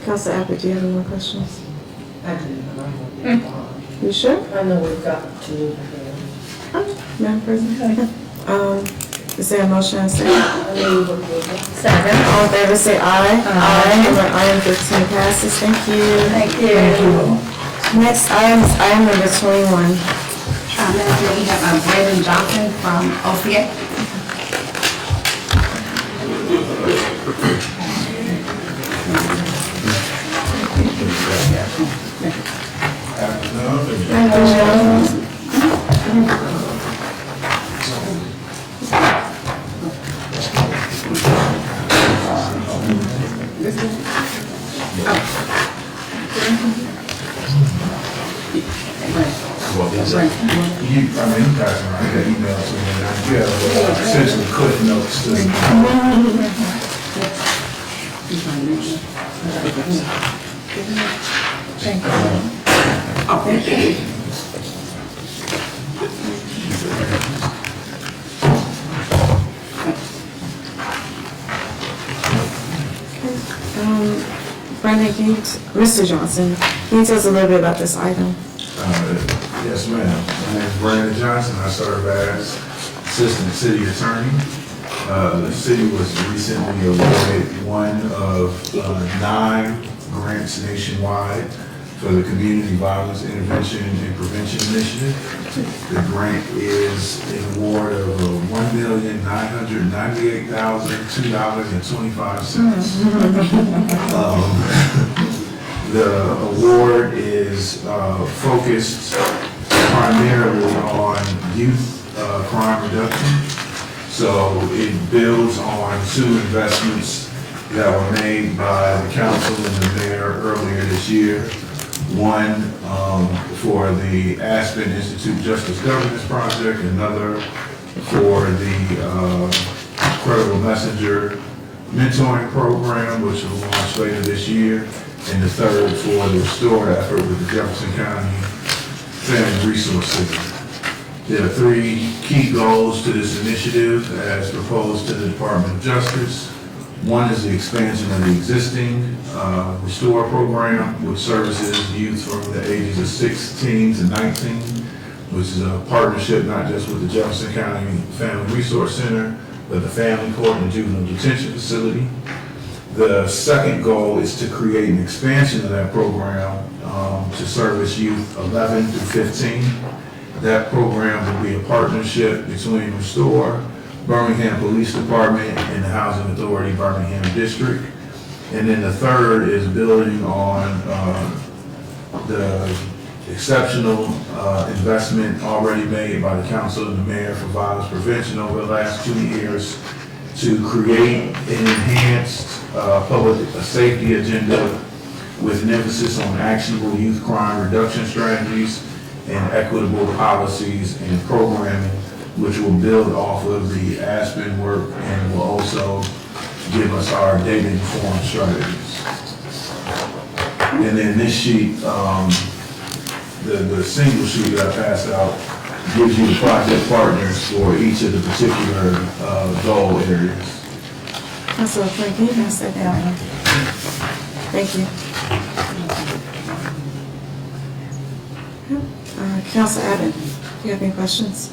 Speaker 1: Councilor Abbott, do you have any more questions?
Speaker 2: I do, and I'm gonna be fine.
Speaker 1: You sure?
Speaker 2: I know we've got to move ahead.
Speaker 1: Madam President? Is there a motion and second?
Speaker 2: I move approval.
Speaker 1: Second. All in favor, say aye. Aye. Item 15 passes. Thank you.
Speaker 3: Thank you.
Speaker 1: Next item is item number 21.
Speaker 4: Manager, we have Brandon Johnson from OCA.
Speaker 11: You guys are right, that email to me, and you have essentially cliff notes to
Speaker 1: Brandon, Mr. Johnson, can you tell us a little bit about this item?
Speaker 15: Yes, ma'am. My name is Brandon Johnson. I serve as Assistant City Attorney. The city was recently awarded one of 9 grants nationwide for the Community Violence Intervention and Prevention Initiative. The grant is an award of $1,998,002.25. The award is focused primarily on youth crime reduction. So it builds on 2 investments that were made by the council and the mayor earlier this year. One for the Aspen Institute Justice Governance Project, another for the Credible Messenger Mentoring Program, which will launch later this year, and the third for the Restore effort with the Jefferson County Family Resource Center. There are 3 key goals to this initiative as proposed to the Department of Justice. One is the expansion of the existing Restore program, which services youth from the ages of 16 to 19, which is a partnership not just with the Jefferson County Family Resource Center, but the Family Court and Juvenile Detention Facility. The second goal is to create an expansion of that program to service youth 11 through 15. That program will be a partnership between Restore, Birmingham Police Department, and the Housing Authority Birmingham District. And then the third is building on the exceptional investment already made by the council and the mayor for violence prevention over the last 2 years to create an enhanced public safety agenda with an emphasis on actionable youth crime reduction strategies and equitable policies and programming, which will build off of the Aspen work and will also give us our data-informed strategies. And then this sheet, the single sheet that I passed out gives you the project partners for each of the particular goal areas.
Speaker 1: Councilor Flynn, can you pass that down? Thank you. Councilor Abbott, do you have any questions?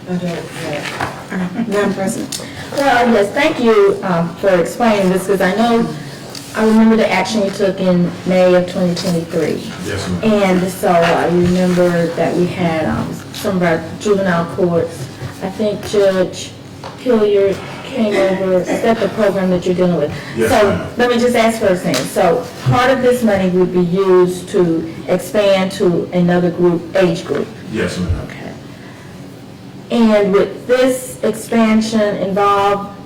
Speaker 2: I don't
Speaker 1: Madam President.
Speaker 3: Well, yes, thank you for explaining this, because I remember the action you took in May of 2023.
Speaker 15: Yes, ma'am.
Speaker 3: And so I remember that we had some of our juvenile courts. I think Judge Hilliard came over. Is that the program that you're dealing with?
Speaker 15: Yes,
Speaker 3: So
Speaker 15: ma'am.
Speaker 3: let me just ask first thing. So part of this money would be used to expand to another age group?
Speaker 15: Yes, ma'am.
Speaker 3: Okay. And with this expansion involved,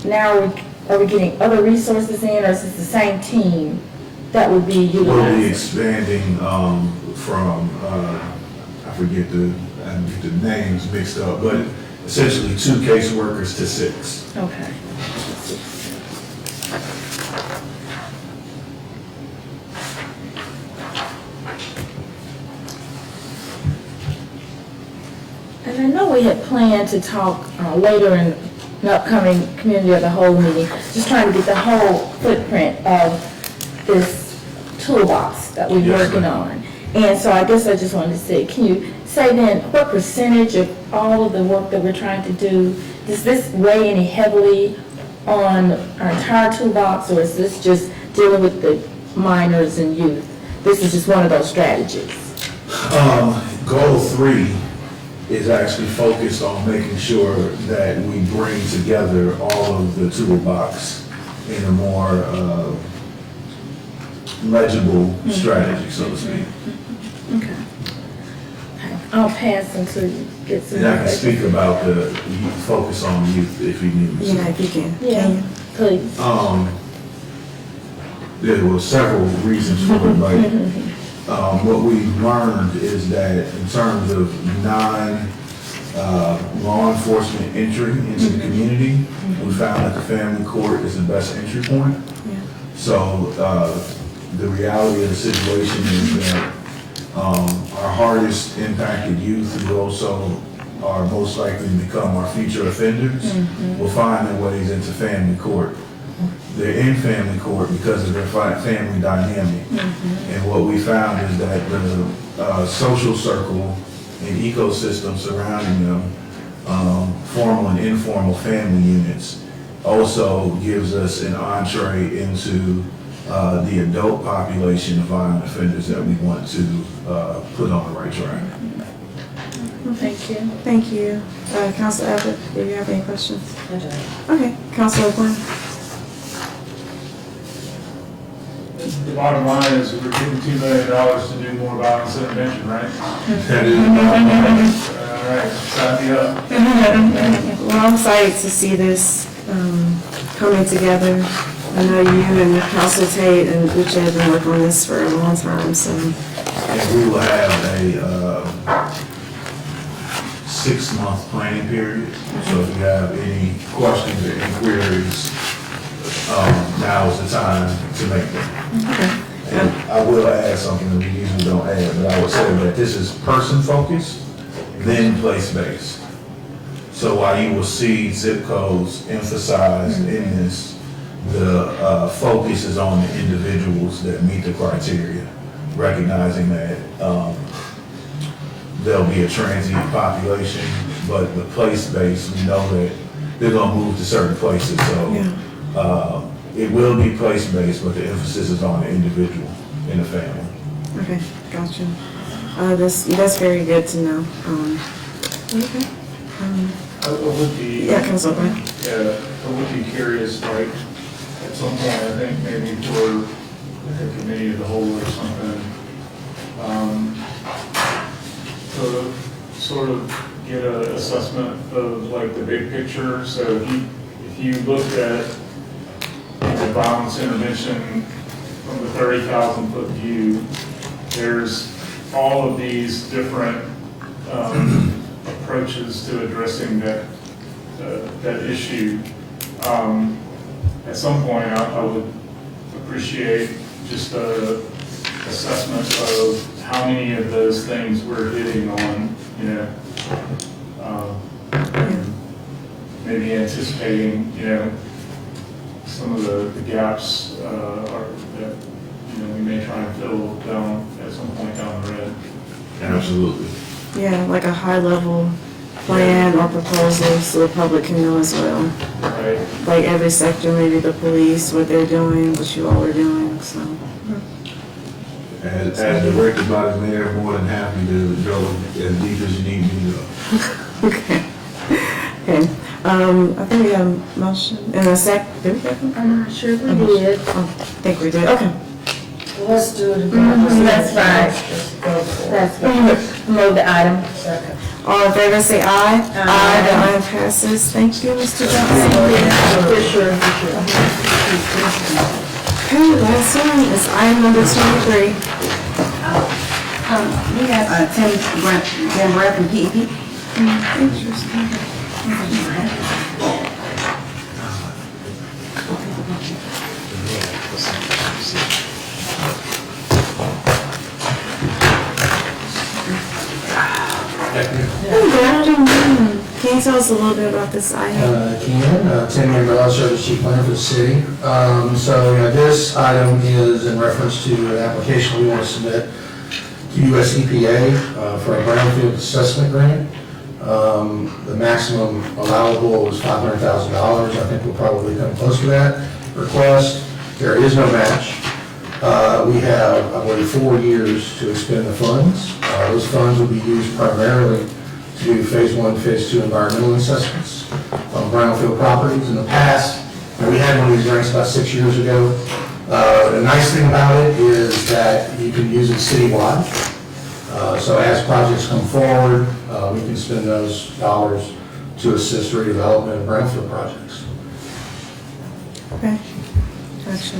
Speaker 3: now are we getting other resources in, or is it the same team that would be
Speaker 15: We'll be
Speaker 3: utilized?
Speaker 15: expanding from, I get the names mixed up, but essentially 2 caseworkers to 6.
Speaker 3: Okay. And I know we had planned to talk later in an upcoming community of the whole meeting, just trying to get the whole footprint of this toolbox that we're
Speaker 15: Yes,
Speaker 3: working
Speaker 15: ma'am.
Speaker 3: on. And so I guess I just wanted to say, can you say then, what percentage of all of the work that we're trying to do, does this weigh any heavily on our entire toolbox, or is this just dealing with the minors and youth? This is just one of those strategies.
Speaker 15: Goal 3 is actually focused on making sure that we bring together all of the toolbox in a more legible strategy, so to speak.
Speaker 3: Okay. I'll pass until you get some.
Speaker 15: And I can speak about the focus on youth if you need me to.
Speaker 1: Yeah, if you can.
Speaker 3: Yeah, please.
Speaker 15: There were several reasons for it, like, what we've learned is that in terms of law enforcement entry into the community, we found that the family court is the best entry point. So, the reality of the situation is that, our hardest impacted youth, who also are most likely to become our future offenders, will find their ways into family court. They're in family court because of their family dynamic. And what we found is that the social circle and ecosystem surrounding them, formal and informal family units, also gives us an entree into the adult population of violent offenders that we want to put on the right track.
Speaker 3: Thank you.
Speaker 1: Thank you. Councilor Abbott, do you have any questions?
Speaker 2: I don't.
Speaker 1: Okay, Councilor Flynn.
Speaker 13: The bottom line is we're getting $2 million to do more violence intervention, right?
Speaker 15: That is,
Speaker 13: All right, sign me up.
Speaker 1: Well, I'm excited to see this coming together. I know you and Councilor Tate and Uche have been working on this for a long time, so.
Speaker 15: and we will have a 6-month planning period. So if you have any questions or inquiries, now is the time to make them. And I will add something that we usually don't add, but I would say that this is person-focused, then place-based. So while you will see zip codes emphasized in this, the focus is on the individuals that meet the criteria, recognizing that there'll be a transient population, but the place-based, we know that they're gonna move to certain places, so it will be place-based, but the emphasis is on the individual and the family.
Speaker 1: Okay, gotcha. That's very good to know. Okay.
Speaker 13: I would be.
Speaker 1: Yeah, Councilman.
Speaker 13: Yeah, I would be curious, like, at some point, I think maybe for the committee of the whole or something, to sort of get an assessment of like the big picture. So if you looked at the violence intervention from the 30,000-foot view, there's all of these different approaches to addressing that issue. At some point, I would appreciate just a assessment of how many of those things we're hitting on, you know, maybe anticipating, you know, some of the gaps that, you know, we may try and fill down at some point down the road.
Speaker 15: Absolutely.
Speaker 1: Yeah, like a high-level plan or proposal so the public can know as well.
Speaker 13: Right.
Speaker 1: Like every sector, maybe the police, what they're doing, what you all are doing, so.
Speaker 15: As directed by the mayor, more than happy to go as deep as you need me to go.
Speaker 1: Okay. Okay. I think we have a motion and a sec. Did we have one?
Speaker 3: I'm not sure we did.
Speaker 1: Oh, I think we did. Okay.
Speaker 2: Well, let's do it again.
Speaker 3: That's right.
Speaker 2: Just go for it.
Speaker 3: That's good. Move the item.
Speaker 2: Second.
Speaker 1: All in favor, say aye. Aye. The item passes. Thank you, Mr. Johnson.
Speaker 3: For sure.
Speaker 1: Okay, last one is item number 23.
Speaker 4: We have Tim Brett from PEP.
Speaker 1: Interesting. Good afternoon. Can you tell us a little bit about this item?
Speaker 16: Tim Ambrose, Service Chief Planner for the city. This item is in reference to an application we want to submit to US EPA for a brownfield assessment grant. The maximum allowable is $500,000. I think we'll probably come close to that request. There is no match. We have, I believe, 4 years to expend the funds. Those funds will be used primarily to do phase 1, phase 2 environmental assessments on brownfield properties. In the past, we had one of these grants about 6 years ago. The nice thing about it is that you can use it citywide. So as projects come forward, we can spend those dollars to assist redevelopment of brownfield projects.
Speaker 1: Okay. Gotcha.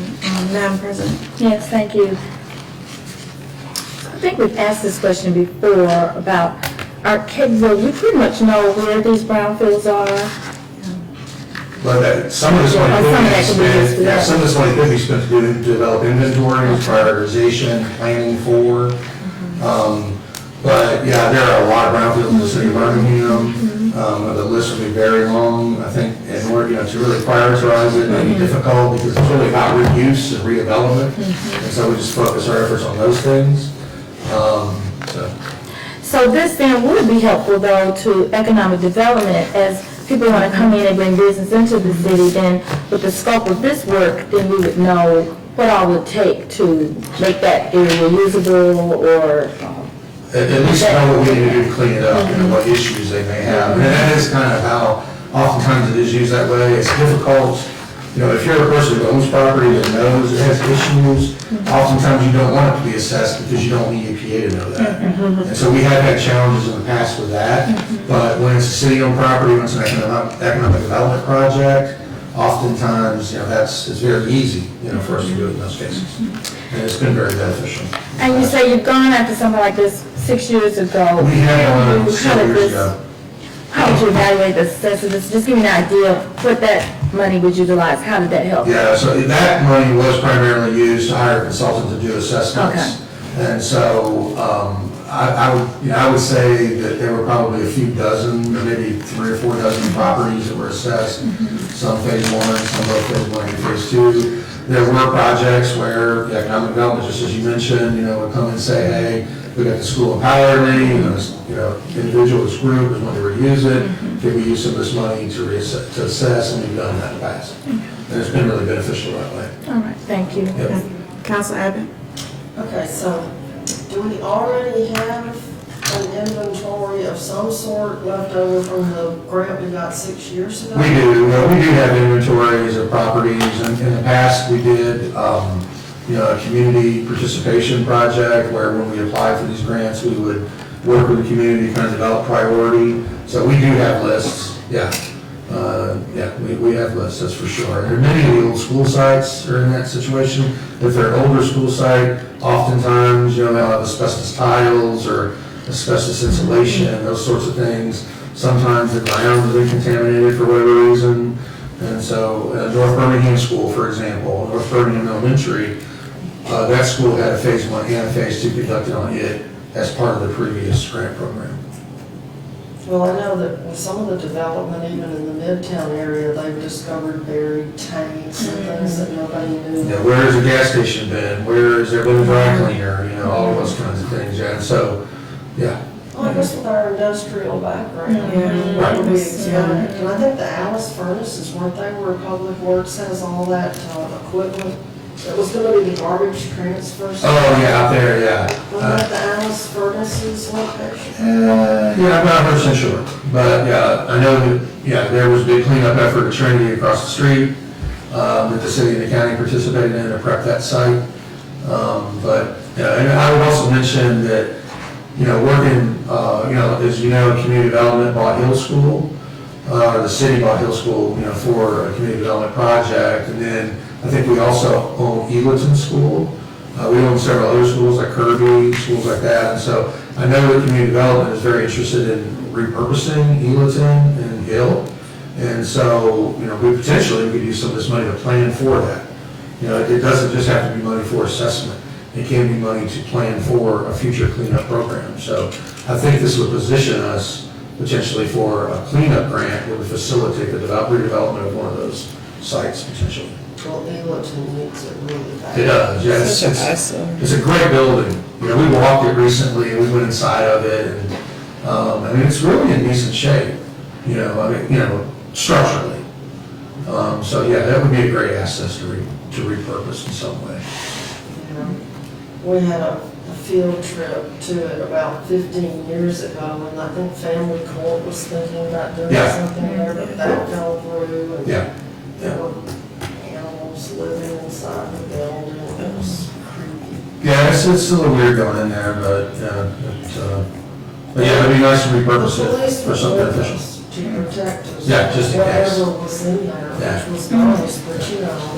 Speaker 1: Madam President.
Speaker 3: Yes, thank you. I think we've asked this question before about our capability. We pretty much know where these brownfields are.
Speaker 16: But some of this money could be spent to develop inventories, prioritization, planning for. But yeah, there are a lot of brownfields in the city of Birmingham. The list will be very long. I think in order to really prioritize it, it may be difficult because it's really about reuse and redevelopment. And so we just focus our efforts on those things.
Speaker 3: So this then would be helpful though to economic development as people want to come in and bring business into the city. Then with the scope of this work, then we would know what all it would take to make that area usable or
Speaker 16: At least know what we need to do to clean it up and what issues they may have. And that is kind of how oftentimes it is used that way. It's difficult, if you're a person who owns property that knows it has issues, oftentimes you don't want it to be assessed because you don't need EPA to know that. And so we have had challenges in the past with that, but when it's a city-owned property, when it's an economic development project, oftentimes, it's very easy, for us to do it in those cases. And it's been very beneficial.
Speaker 3: And you say you've gone after something like this 6 years ago.
Speaker 16: We had one 6 years ago.
Speaker 3: How would you evaluate the success of this? Just give me an idea of what that money would utilize. How did that help?
Speaker 16: Yeah, so that money was primarily used to hire a consultant to do assessments.
Speaker 3: Okay.
Speaker 16: And so I would say that there were probably a few dozen, or maybe 3 or 4 dozen properties that were assessed. Some phase 1, some both phase 1 and phase 2. There were projects where the economic development, just as you mentioned, would come and say, hey, we got the school empowered me, this individual, this group is going to reuse it. Can we use some of this money to assess? And we've done that in the past. and it's been really beneficial that way.
Speaker 3: All right, thank you.
Speaker 16: Yep.
Speaker 1: Council Abbott?
Speaker 2: Okay, so do we already have an inventory of some sort left over from the grant we got 6 years ago?
Speaker 16: We do, we do have inventories of properties, and in the past, we did, a community participation project where when we applied for these grants, we would work with the community, kind of develop priority. So we do have lists, yeah. We have lists, that's for sure. There are many of the old school sites are in that situation. If they're an older school site, oftentimes, they'll have asbestos tiles or asbestos insulation, those sorts of things. Sometimes the ground has been contaminated for whatever reason. And so North Birmingham School, for example, North Birmingham Elementary, that school had a phase 1 and a phase 2 conducted on it as part of the previous grant program.
Speaker 2: Well, I know that with some of the development, even in the Midtown area, they've discovered buried tanks and things that nobody knew.
Speaker 16: Yeah, where has a gas station been? Where has there been a dry cleaner? All those kinds of things, yeah. And so, yeah.
Speaker 2: Well, I guess with our industrial background.
Speaker 1: Yeah.
Speaker 16: Right.
Speaker 2: And I think the Alice furnaces, weren't they, where Public Works has all that equipment? It was gonna be the garbage transfer.
Speaker 16: Oh, yeah, out there, yeah.
Speaker 2: Wasn't that the Alice furnaces location?
Speaker 16: Yeah, I'm not 100% sure. But, yeah, I know that, yeah, there was a big cleanup effort at Trinity across the street that the city and the county participated in to prep that site. But, yeah, and I would also mention that, working, as you know, community development bought Hill School, the city bought Hill School, for a community development project. And then I think we also own Eagleton School. We own several other schools like Kirby, schools like that. And so I know that community development is very interested in repurposing Eagleton and Hill. And so, we potentially could use some of this money to plan for that. It doesn't just have to be money for assessment. It can be money to plan for a future cleanup program. So I think this would position us potentially for a cleanup grant that would facilitate the redevelopment of one of those sites potentially.
Speaker 2: Well, Eagleton needs it really bad.
Speaker 16: It does, yes. It's a great building. We walked it recently, we went inside of it, and it's really in decent shape, structurally. So yeah, that would be a great asset to repurpose in some way.
Speaker 2: We had a field trip to it about 15 years ago, and I think Family Court was thinking about doing something there, but that fell through. And
Speaker 16: Yeah.
Speaker 2: there were animals living inside the building. It was creepy.
Speaker 16: Yeah, it's a little weird going in there, but yeah, it'd be nice to repurpose it for something beneficial.
Speaker 2: To protect us.
Speaker 16: Yeah, just in case.
Speaker 2: Whatever was in there,
Speaker 16: Yeah.
Speaker 2: which was nice, but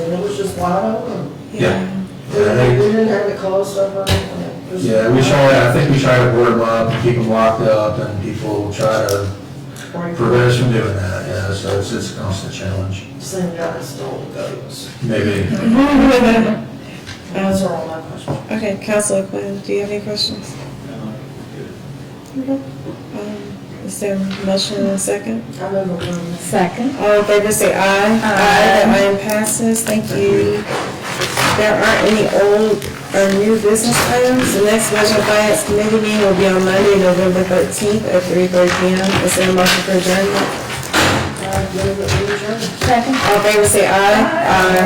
Speaker 2: it was just wide open.
Speaker 16: Yeah.
Speaker 2: We didn't have it closed up or anything. Just-
Speaker 16: Yeah, I think we try to board them up and keep them locked up, and people try to prevent us from doing that, yeah, so it's a constant challenge.
Speaker 2: Same guy that stole the goats.
Speaker 16: Maybe.
Speaker 2: Those are all my questions.
Speaker 1: Okay, Councilor Quinn, do you have any questions? Okay. Is there a motion and a second?
Speaker 2: I move approval.
Speaker 3: Second.
Speaker 1: All in favor say aye. Aye. That item passes. Thank you. There aren't any old or new business items. The next Budget and Finance Committee meeting will be on Monday, November 13th at 3:30 p.m. Is there a motion for adjournment?
Speaker 2: I move that we adjourn.
Speaker 3: Second.
Speaker 1: All in favor say aye. Aye.